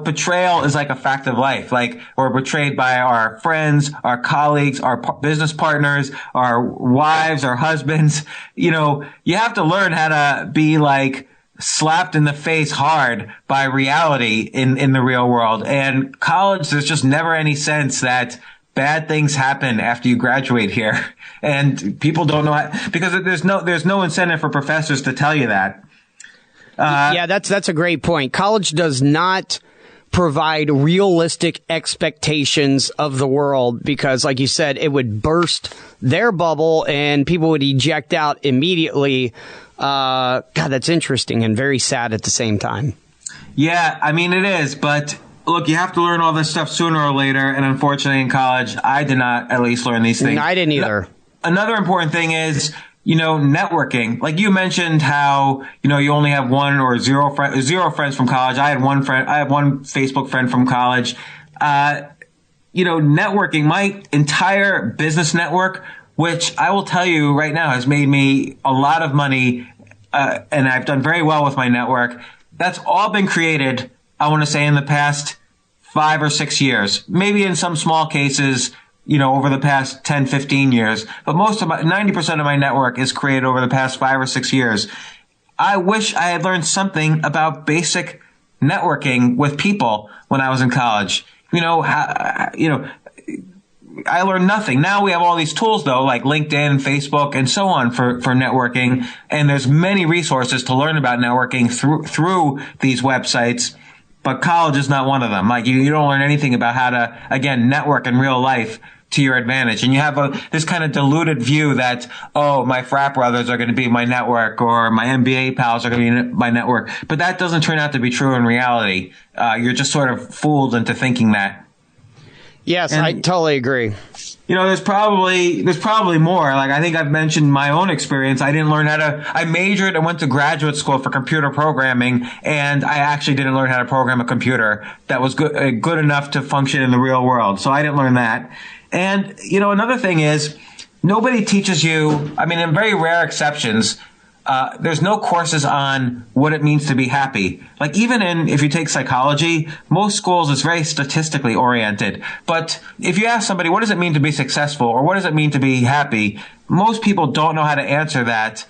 betrayal is like a fact of life. Like, we're betrayed by our friends, our colleagues, our business partners, our wives, our husbands. You have to learn how to be like slapped in the face hard by reality in the real world. And college, there's just never any sense that bad things happen after you graduate here, and people don't know because there's no incentive for professors to tell you that. Yeah, that's a great point. College does not provide realistic expectations of the world because, like you said, it would burst their bubble and people would eject out immediately. God, that's interesting and very sad at the same time. Yeah, I mean, it is, but look, you have to learn all this stuff sooner or later, and unfortunately in college, I did not at least learn these things. I didn't either. Another important thing is, networking. Like you mentioned how, you only have one or zero friends from college. I had one Facebook friend from college. Networking, my entire business network, which I will tell you right now has made me a lot of money, and I've done very well with my network. That's all been created, I want to say, in the past 5 or 6 years, maybe in some small cases, over the past 10, 15 years. But 90% of my network is created over the past 5 or 6 years. I wish I had learned something about basic networking with people when I was in college. I learned nothing. Now we have all these tools, though, like LinkedIn, Facebook, and so on for networking. And there's many resources to learn about networking through these websites. But college is not one of them. Like, you don't learn anything about how to, again, network in real life to your advantage. And you have this kind of diluted view that, oh, my frat brothers are going to be my network, or my MBA pals are going to be my network. But that doesn't turn out to be true in reality. You're just sort of fooled into thinking that. Yes, I totally agree. There's probably more. Like, I think I've mentioned my own experience. I majored and went to graduate school for computer programming, and I actually didn't learn how to program a computer that was good enough to function in the real world. So I didn't learn that. And, another thing is, nobody teaches you, in very rare exceptions, there's no courses on what it means to be happy. Like, even if you take psychology, most schools is very statistically oriented. But if you ask somebody, what does it mean to be successful, or what does it mean to be happy? Most people don't know how to answer that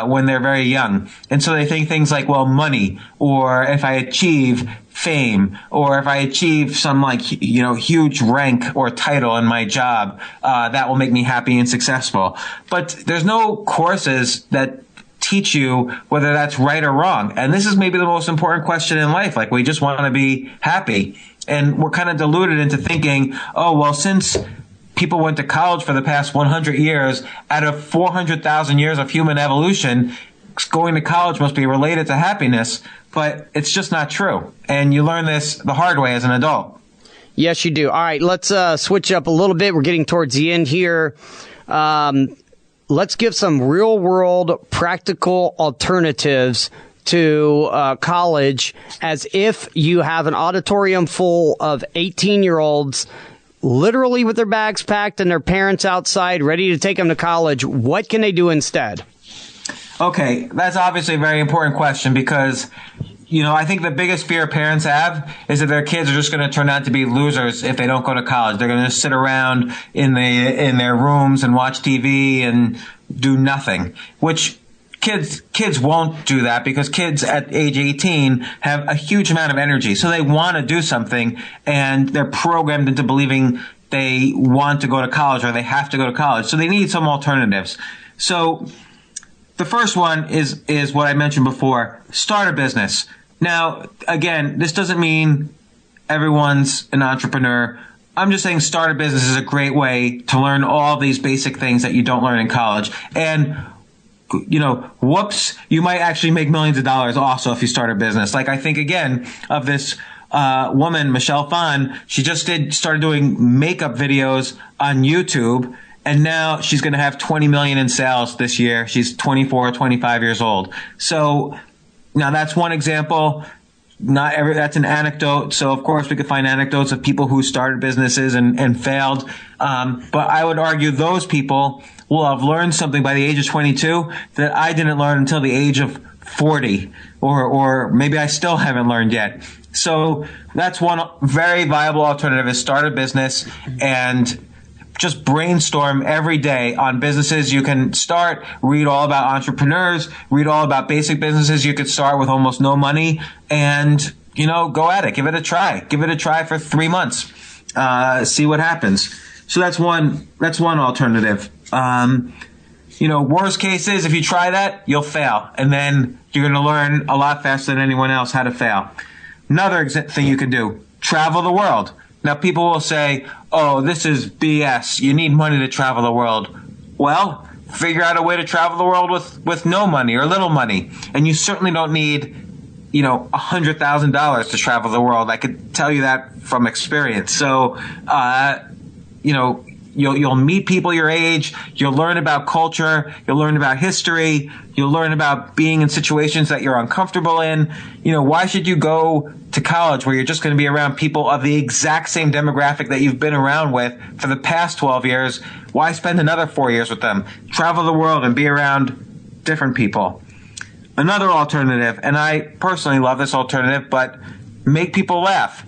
when they're very young. And so they think things like, well, money, or if I achieve fame, or if I achieve some huge rank or title in my job, that will make me happy and successful. But there's no courses that teach you whether that's right or wrong. And this is maybe the most important question in life. Like, we just want to be happy. And we're kind of deluded into thinking, oh, well, since people went to college for the past 100 years, out of 400,000 years of human evolution, going to college must be related to happiness. But it's just not true. And you learn this the hard way as an adult. Yes, you do. All right, let's switch up a little bit. We're getting towards the end here. Let's give some real-world practical alternatives to college, as if you have an auditorium full of 18-year-olds literally with their bags packed and their parents outside ready to take them to college. What can they do instead? Okay, that's obviously a very important question because, I think the biggest fear parents have is that their kids are just going to turn out to be losers if they don't go to college. They're going to sit around in their rooms and watch TV and do nothing, which kids won't do that because kids at age 18 have a huge amount of energy. So they want to do something, and they're programmed into believing they want to go to college or they have to go to college. So they need some alternatives. So the first one is what I mentioned before: start a business. Now, again, this doesn't mean everyone's an entrepreneur. I'm just saying start a business is a great way to learn all these basic things that you don't learn in college. And, you might actually make millions of dollars also if you start a business. Like, I think, again, of this woman, Michelle Phan. She just started doing makeup videos on YouTube. And now she's going to have 20 million in sales this year. She's 24, 25 years old. So now that's one example. That's an anecdote. So of course we could find anecdotes of people who started businesses and failed. But I would argue those people will have learned something by the age of 22 that I didn't learn until the age of 40, or maybe I still haven't learned yet. So that's one very viable alternative, is start a business and just brainstorm every day on businesses you can start. Read all about entrepreneurs, read all about basic businesses you could start with almost no money, and, go at it. Give it a try. Give it a try for 3 months. See what happens. So that's one alternative. Worst case is if you try that, you'll fail. And then you're going to learn a lot faster than anyone else how to fail. Another thing you can do: travel the world. Now, people will say, oh, this is BS. You need money to travel the world. Well, figure out a way to travel the world with no money or little money. And you certainly don't need, $100,000 to travel the world. I could tell you that from experience. So, you'll meet people your age. You'll learn about culture. You'll learn about history. You'll learn about being in situations that you're uncomfortable in. Why should you go to college where you're just going to be around people of the exact same demographic that you've been around with for the past 12 years? Why spend another 4 years with them? Travel the world and be around different people. Another alternative, and I personally love this alternative, but make people laugh.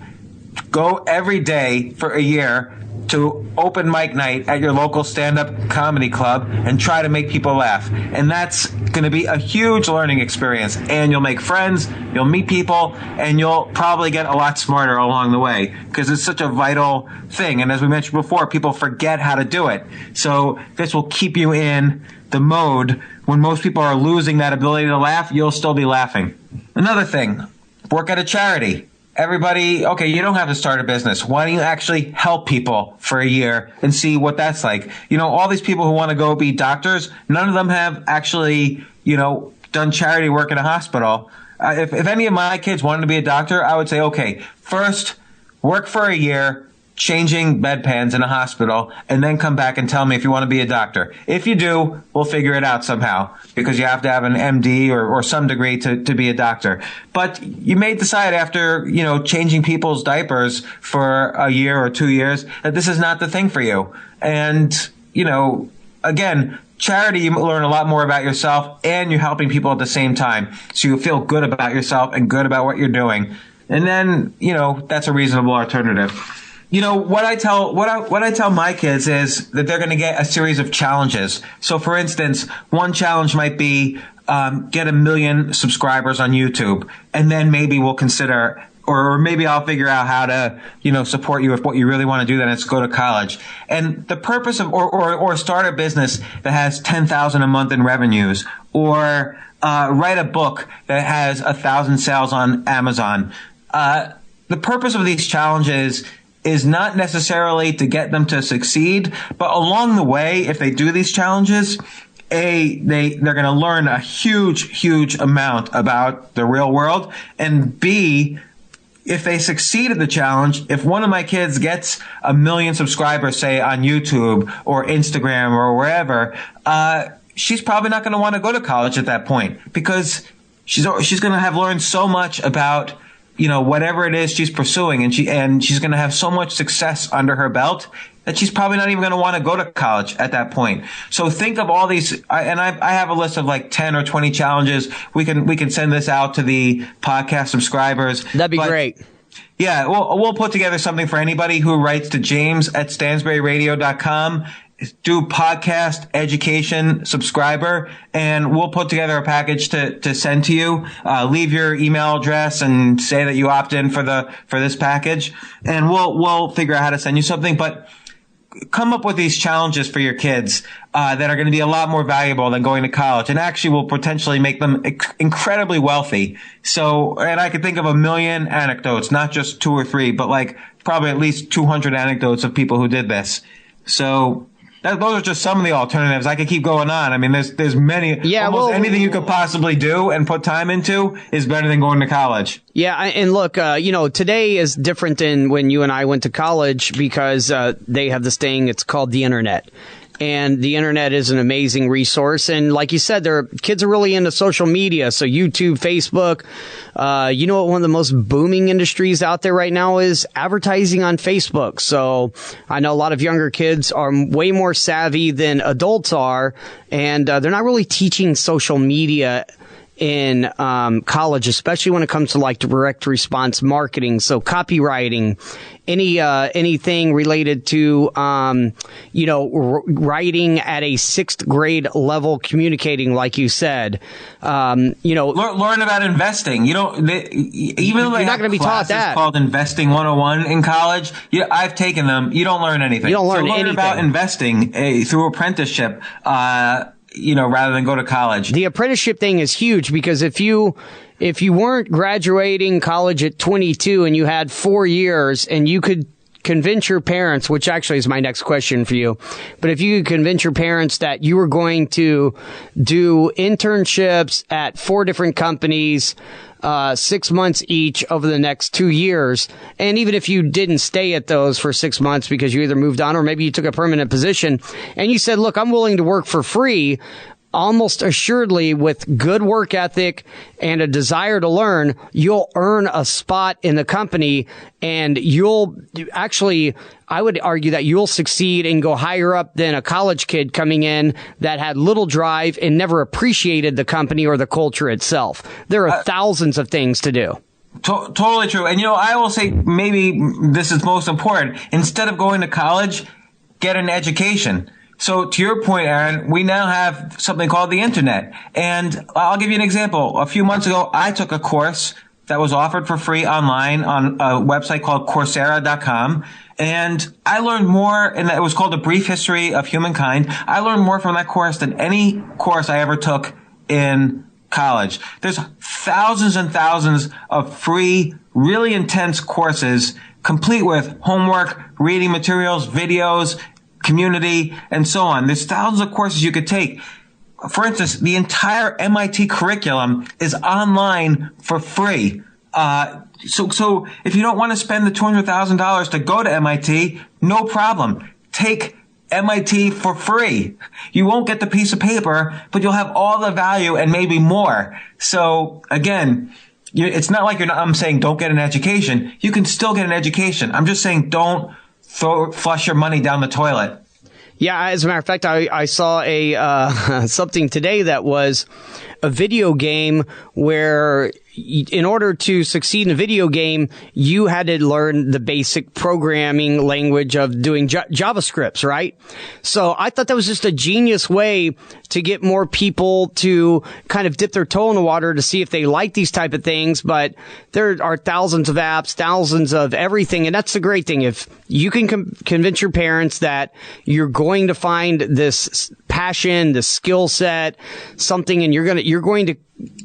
Go every day for a year to open mic night at your local stand-up comedy club and try to make people laugh. And that's going to be a huge learning experience. And you'll make friends, you'll meet people, and you'll probably get a lot smarter along the way, because it's such a vital thing. And as we mentioned before, people forget how to do it. So this will keep you in the mode. When most people are losing that ability to laugh, you'll still be laughing. Another thing, work at a charity. Everybody, okay, you don't have to start a business. Why don't you actually help people for a year and see what that's like? All these people who want to go be doctors, none of them have actually, done charity work in a hospital. If any of my kids wanted to be a doctor, I would say, okay, first work for a year changing bedpans in a hospital, and then come back and tell me if you want to be a doctor. If you do, we'll figure it out somehow, because you have to have an MD or some degree to be a doctor. But you may decide after, changing people's diapers for a year or 2 years that this is not the thing for you. And, again, charity, you learn a lot more about yourself, and you're helping people at the same time. So you feel good about yourself and good about what you're doing. And then, that's a reasonable alternative. What I tell my kids is that they're going to get a series of challenges. So, for instance, one challenge might be get 1 million subscribers on YouTube, and then maybe we'll consider or maybe I'll figure out how to, support you if what you really want to do, then it's go to college. And the purpose of, or start a business that has $10,000 a month in revenues, or write a book that has 1,000 sales on Amazon. The purpose of these challenges is not necessarily to get them to succeed, but along the way, if they do these challenges, they're going to learn a huge amount about the real world, and B, if they succeed at the challenge, if one of my kids gets 1 million subscribers, say on YouTube or Instagram or wherever, she's probably not going to want to go to college at that point, because she's going to have learned so much about, whatever it is she's pursuing, and she's going to have so much success under her belt that she's probably not even going to want to go to college at that point. So think of all these, and I have a list of like 10 or 20 challenges. We can send this out to the podcast subscribers. That'd be great. Yeah, we'll put together something for anybody who writes to James@StansburyRadio.com. Do podcast education subscriber, and we'll put together a package to send to you. Leave your email address and say that you opt in for this package, and we'll figure out how to send you something. But come up with these challenges for your kids that are going to be a lot more valuable than going to college, and actually will potentially make them incredibly wealthy. So, and I could think of 1 million anecdotes, not just 2 or 3, but like probably at least 200 anecdotes of people who did this. So those are just some of the alternatives. I could keep going on. I mean, there's many. Yeah, almost anything you could possibly do and put time into is better than going to college. Yeah, and look, today is different than when you and I went to college, because they have this thing. It's called the internet. And the internet is an amazing resource. And like you said, kids are really into social media. So YouTube, Facebook, what one of the most booming industries out there right now is advertising on Facebook. So I know a lot of younger kids are way more savvy than adults are. And they're not really teaching social media in college, especially when it comes to like direct response marketing. So copywriting, anything related to, writing at a 6th grade level, communicating, like you said, learn about investing. Even though you're not going to be taught that. Called Investing 101 in college. I've taken them. You don't learn anything. You don't learn anything about investing through apprenticeship. Rather than go to college. The apprenticeship thing is huge, because if you weren't graduating college at 22 and you had 4 years and you could convince your parents, which actually is my next question for you, but if you could convince your parents that you were going to do internships at 4 different companies, 6 months each over the next 2 years. And even if you didn't stay at those for 6 months because you either moved on or maybe you took a permanent position, and you said, look, I'm willing to work for free, almost assuredly with good work ethic and a desire to learn, you'll earn a spot in the company, and I would argue that you'll succeed and go higher up than a college kid coming in that had little drive and never appreciated the company or the culture itself. There are thousands of things to do. Totally true. And, I will say maybe this is most important. Instead of going to college, get an education. So to your point, Aaron, we now have something called the internet. And I'll give you an example. A few months ago, I took a course that was offered for free online on a website called Coursera.com. And I learned more, and it was called A Brief History of Humankind. I learned more from that course than any course I ever took in college. There's thousands and thousands of free, really intense courses, complete with homework, reading materials, videos, community, and so on. There's thousands of courses you could take. For instance, the entire MIT curriculum is online for free. So if you don't want to spend the $200,000 to go to MIT, no problem. Take MIT for free. You won't get the piece of paper, but you'll have all the value and maybe more. So again, it's not like I'm saying don't get an education. You can still get an education. I'm just saying don't flush your money down the toilet. Yeah, as a matter of fact, I saw something today that was a video game where in order to succeed in a video game, you had to learn the basic programming language of doing JavaScripts, right? So I thought that was just a genius way to get more people to kind of dip their toe in the water to see if they like these type of things. But there are thousands of apps, thousands of everything. And that's the great thing. If you can convince your parents that you're going to find this passion, this skill set, something, and you're going to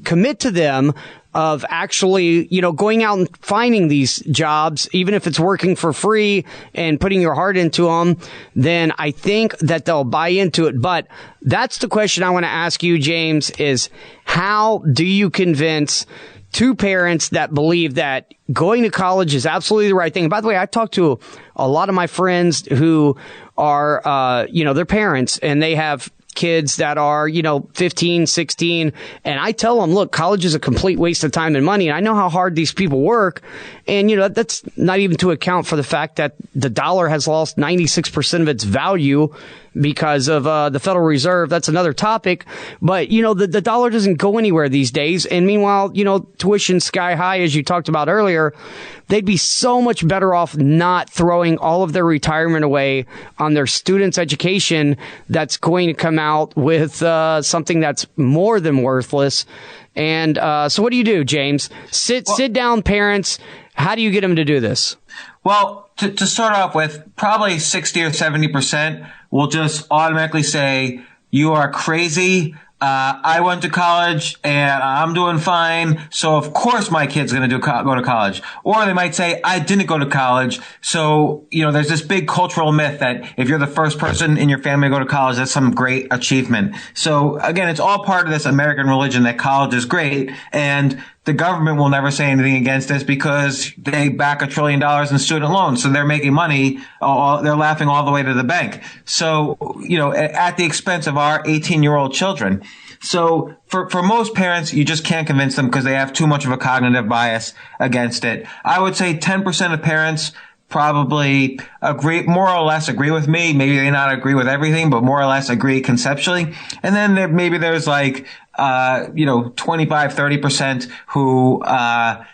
commit to them of actually, going out and finding these jobs, even if it's working for free and putting your heart into them, then I think that they'll buy into it. But that's the question I want to ask you, James, is how do you convince two parents that believe that going to college is absolutely the right thing? And by the way, I talked to a lot of my friends who are, their parents, and they have kids that are, 15, 16. And I tell them, look, college is a complete waste of time and money. And I know how hard these people work. And, that's not even to account for the fact that the dollar has lost 96% of its value because of the Federal Reserve. That's another topic. But, the dollar doesn't go anywhere these days. And meanwhile, tuition sky high, as you talked about earlier. They'd be so much better off not throwing all of their retirement away on their students' education that's going to come out with something that's more than worthless. And so what do you do, James? Sit down, parents. How do you get them to do this? Well, to start off with, probably 60 or 70% will just automatically say, you are crazy. I went to college and I'm doing fine. So of course my kid's going to go to college. Or they might say, I didn't go to college. So, there's this big cultural myth that if you're the first person in your family to go to college, that's some great achievement. So again, it's all part of this American religion that college is great. And the government will never say anything against this because they back $1 trillion in student loans. So they're making money. They're laughing all the way to the bank. So, at the expense of our 18-year-old children. So for most parents, you just can't convince them because they have too much of a cognitive bias against it. I would say 10% of parents probably more or less agree with me. Maybe they not agree with everything, but more or less agree conceptually. And then there's like, 25, 30% who, are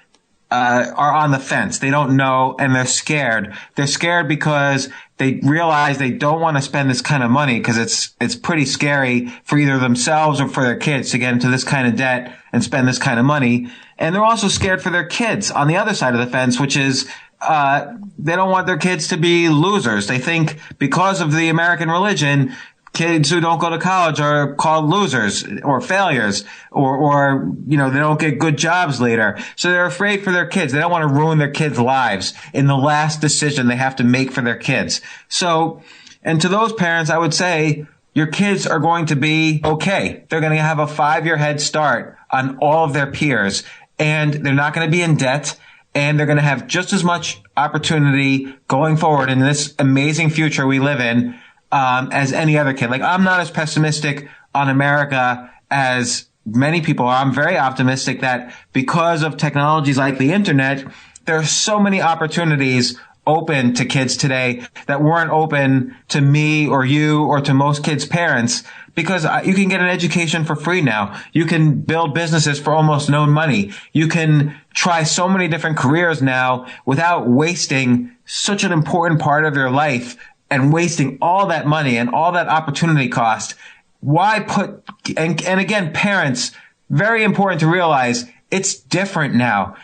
on the fence. They don't know and they're scared. They're scared because they realize they don't want to spend this kind of money because it's pretty scary for either themselves or for their kids to get into this kind of debt and spend this kind of money. And they're also scared for their kids on the other side of the fence, which is, they don't want their kids to be losers. They think because of the American religion, kids who don't go to college are called losers or failures or they don't get good jobs later. So they're afraid for their kids. They don't want to ruin their kids' lives in the last decision they have to make for their kids. So, and to those parents, I would say your kids are going to be okay. They're going to have a 5-year head start on all of their peers, and they're not going to be in debt. And they're going to have just as much opportunity going forward in this amazing future we live in, as any other kid. Like, I'm not as pessimistic on America as many people are. I'm very optimistic that because of technologies like the internet, there are so many opportunities open to kids today that weren't open to me or you or to most kids' parents, because you can get an education for free now. You can build businesses for almost no money. You can try so many different careers now without wasting such an important part of your life and wasting all that money and all that opportunity cost. Why put, and again, parents, very important to realize it's different now.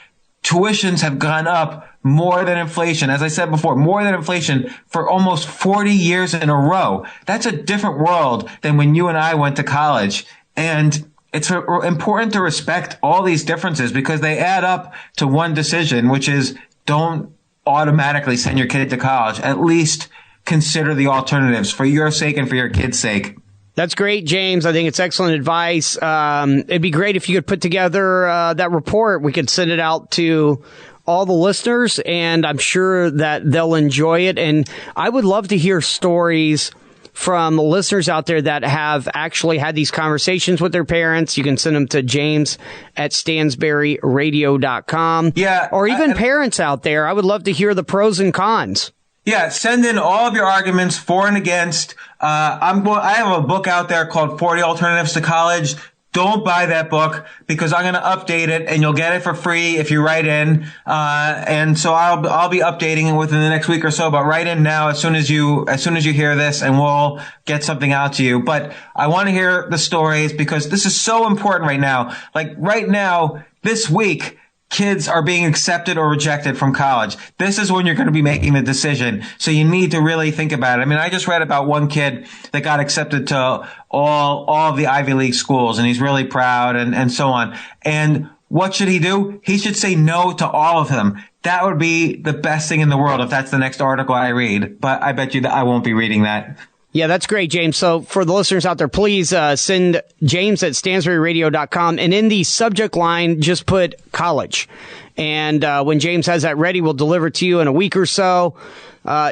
Tuitions have gone up more than inflation. As I said before, more than inflation for almost 40 years in a row. That's a different world than when you and I went to college. And it's important to respect all these differences because they add up to one decision, which is don't automatically send your kid to college. At least consider the alternatives for your sake and for your kid's sake. That's great, James. I think it's excellent advice. It'd be great if you could put together that report. We could send it out to all the listeners, and I'm sure that they'll enjoy it. And I would love to hear stories from the listeners out there that have actually had these conversations with their parents. You can send them to james@stansberryradio.com. Yeah. Or even parents out there. I would love to hear the pros and cons. Yeah, send in all of your arguments for and against. I have a book out there called 40 Alternatives to College. don't buy that book because I'm going to update it and you'll get it for free if you write in. And so I'll be updating it within the next week or so, but write in now as soon as you hear this and we'll get something out to you. But I want to hear the stories because this is so important right now. Like right now, this week, kids are being accepted or rejected from college. This is when you're going to be making the decision. So you need to really think about it. I mean, I just read about one kid that got accepted to all of the Ivy League schools, and he's really proud and so on. And what should he do? He should say no to all of them. That would be the best thing in the world if that's the next article I read. But I bet you that I won't be reading that. Yeah, that's great, James. So for the listeners out there, please send James at stansberryradio.com. And in the subject line, just put college. And when James has that ready, we'll deliver to you in a week or so.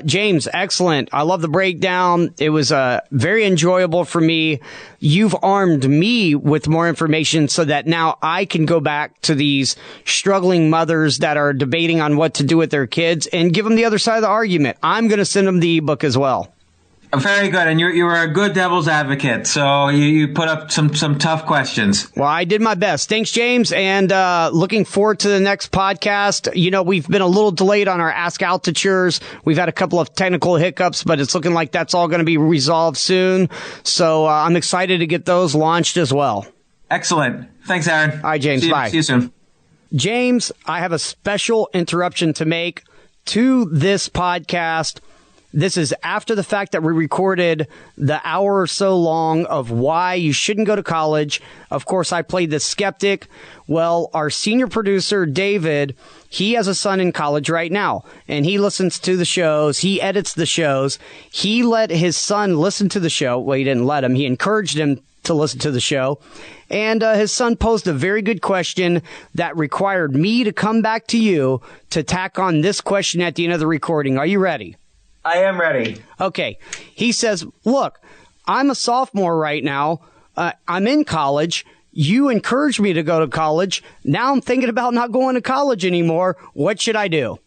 James, excellent. I love the breakdown. It was very enjoyable for me. You've armed me with more information so that now I can go back to these struggling mothers that are debating on what to do with their kids and give them the other side of the argument. I'm going to send them the ebook as well. Very good. And you were a good devil's advocate. So you put up some tough questions. Well, I did my best. Thanks, James. And looking forward to the next podcast. You know, we've been a little delayed on our Ask Altutures. We've had a couple of technical hiccups, but it's looking like that's all going to be resolved soon. So I'm excited to get those launched as well. Excellent. Thanks, Aaron. All right, James. Bye. See you soon. James, I have a special interruption to make to this podcast. This is after the fact that we recorded the hour or so long of why you shouldn't go to college. Of course, I played the skeptic. Well, our senior producer, David, he has a son in college right now, and he listens to the shows. He edits the shows. He let his son listen to the show. Well, he didn't let him. He encouraged him to listen to the show. And his son posed a very good question that required me to come back to you to tack on this question at the end of the recording. Are you ready? I am ready. Okay. He says, look, I'm a sophomore right now. I'm in college. You encouraged me to go to college. Now I'm thinking about not going to college anymore. What should I do?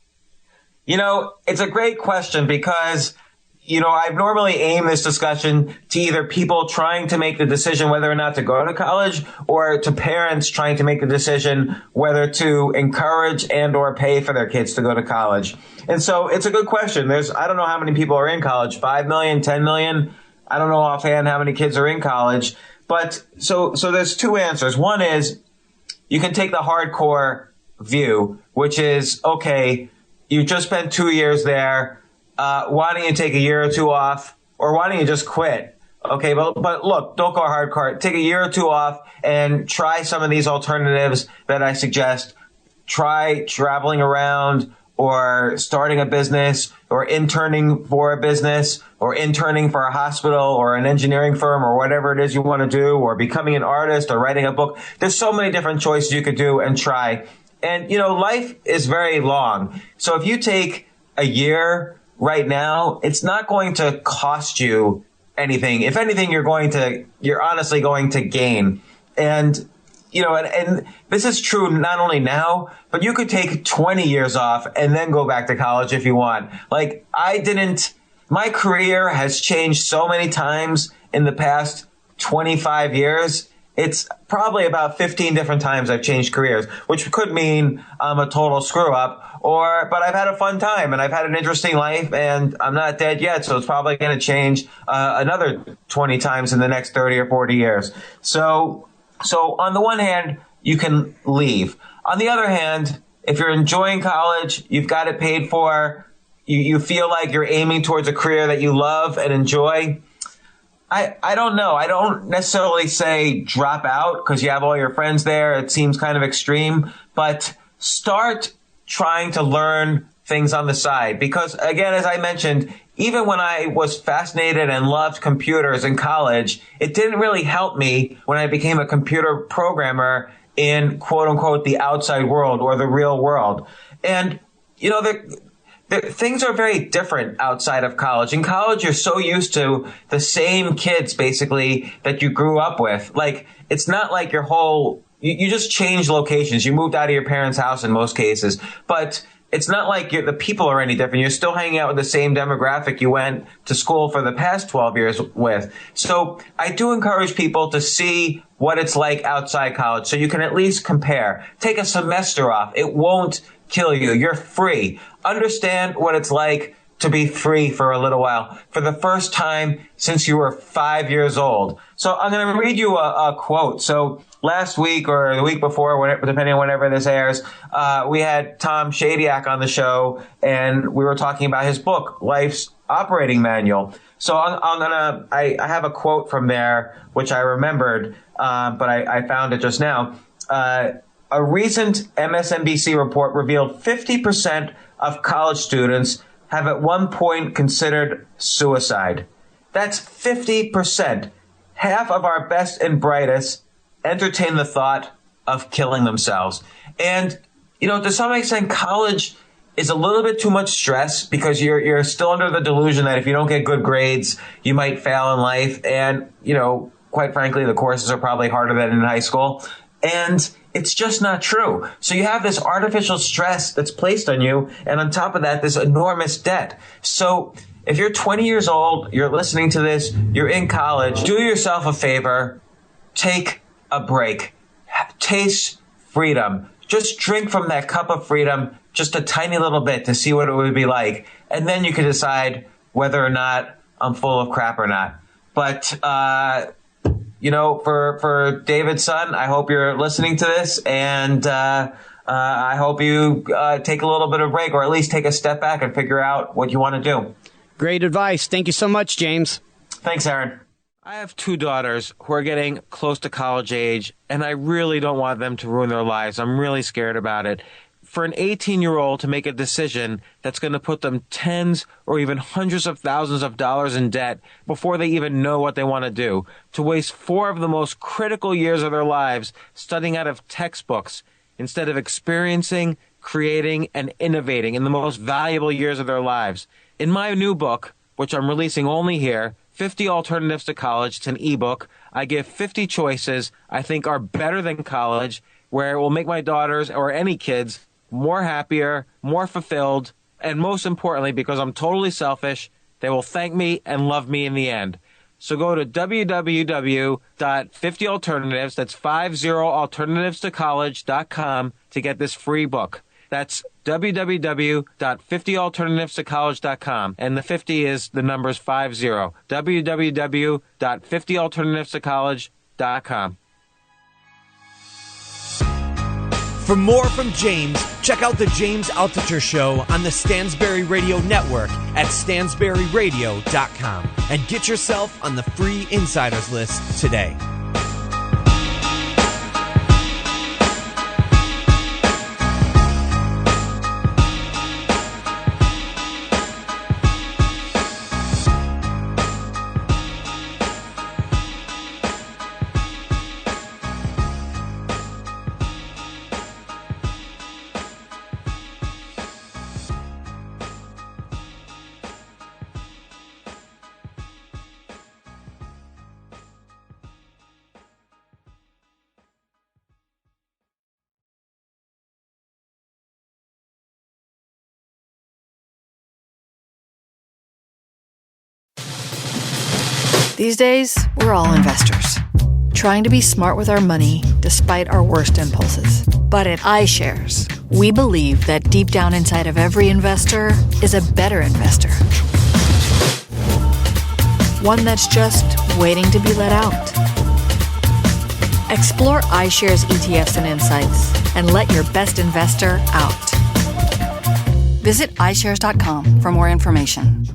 You know, it's a great question because, you know, I've normally aimed this discussion to either people trying to make the decision whether or not to go to college or to parents trying to make the decision whether to encourage and or pay for their kids to go to college. And so it's a good question. I don't know how many people are in college, 5 million, 10 million. I don't know offhand how many kids are in college. But so there's two answers. One is you can take the hardcore view, which is, okay, you just spent 2 years there. Why don't you take a year or two off? Or why don't you just quit? Okay, but look, don't go hardcore. Take a year or two off and try some of these alternatives that I suggest. Try traveling around, or starting a business, or interning for a business, or interning for a hospital, or an engineering firm, or whatever it is you want to do, or becoming an artist, or writing a book. There's so many different choices you could do and try. And, you know, life is very long. So if you take a year right now, it's not going to cost you anything. If anything, you're honestly going to gain. And, you know, and this is true not only now, but you could take 20 years off and then go back to college if you want. Like, my career has changed so many times in the past 25 years. It's probably about 15 different times I've changed careers, which could mean I'm a total screw up, but I've had a fun time and I've had an interesting life and I'm not dead yet. So it's probably going to change another 20 times in the next 30 or 40 years. So on the one hand, you can leave. On the other hand, if you're enjoying college, you've got it paid for, you feel like you're aiming towards a career that you love and enjoy, I don't know. I don't necessarily say drop out because you have all your friends there. It seems kind of extreme, but start trying to learn things on the side. Because again, as I mentioned, even when I was fascinated and loved computers in college, it didn't really help me when I became a computer programmer in quote unquote the outside world or the real world. And, you know, things are very different outside of college. In college, you're so used to the same kids, basically, that you grew up with. Like, it's not like you just changed locations. You moved out of your parents' house in most cases. But it's not like the people are any different. You're still hanging out with the same demographic you went to school for the past 12 years with. So I do encourage people to see what it's like outside college so you can at least compare. Take a semester off. It won't kill you. You're free. Understand what it's like to be free for a little while, for the first time since you were 5 years old. So I'm going to read you a quote. So last week or the week before, depending on whenever this airs, we had Tom Shadyac on the show, and we were talking about his book, Life's Operating Manual. So I have a quote from there, which I remembered, but I found it just now. A recent MSNBC report revealed 50% of college students have at one point considered suicide. That's 50%. Half of our best and brightest entertain the thought of killing themselves. And, to some extent, college is a little bit too much stress because you're still under the delusion that if you don't get good grades, you might fail in life. And, quite frankly, the courses are probably harder than in high school. And it's just not true. So you have this artificial stress that's placed on you. And on top of that, this enormous debt. So if you're 20 years old, you're listening to this, you're in college, do yourself a favor, take a break, taste freedom. Just drink from that cup of freedom just a tiny little bit to see what it would be like. And then you can decide whether or not I'm full of crap or not. But, for David's son, I hope you're listening to this, and I hope you take a little bit of a break, or at least take a step back and figure out what you want to do. Great advice. Thank you so much, James. Thanks, Aaron. I have 2 daughters who are getting close to college age, and I really don't want them to ruin their lives. I'm really scared about it. For an 18-year-old to make a decision that's going to put them tens or even hundreds of thousands of dollars in debt before they even know what they want to do, to waste 4 of the most critical years of their lives studying out of textbooks instead of experiencing, creating, and innovating in the most valuable years of their lives. In my new book, which I'm releasing only here, 50 Alternatives to College, it's an ebook. I give 50 choices I think are better than college, where it will make my daughters or any kids more happier, more fulfilled, and most importantly, because I'm totally selfish, they will thank me and love me in the end. So go to www.50alternatives, that's 50alternatives2college.com to get this free book. That's www.50alternatives2college.com, and the 50 is the numbers 50. www.50alternatives2college.com. For more from James, check out the James Altucher Show on the Stansberry Radio Network at stansberryradio.com and get yourself on the free insiders list today. These days, we're all investors, trying to be smart with our money despite our worst impulses. But at iShares, we believe that deep down inside of every investor is a better investor. One that's just waiting to be let out. Explore iShares ETFs and insights and let your best investor out. Visit iShares.com for more information.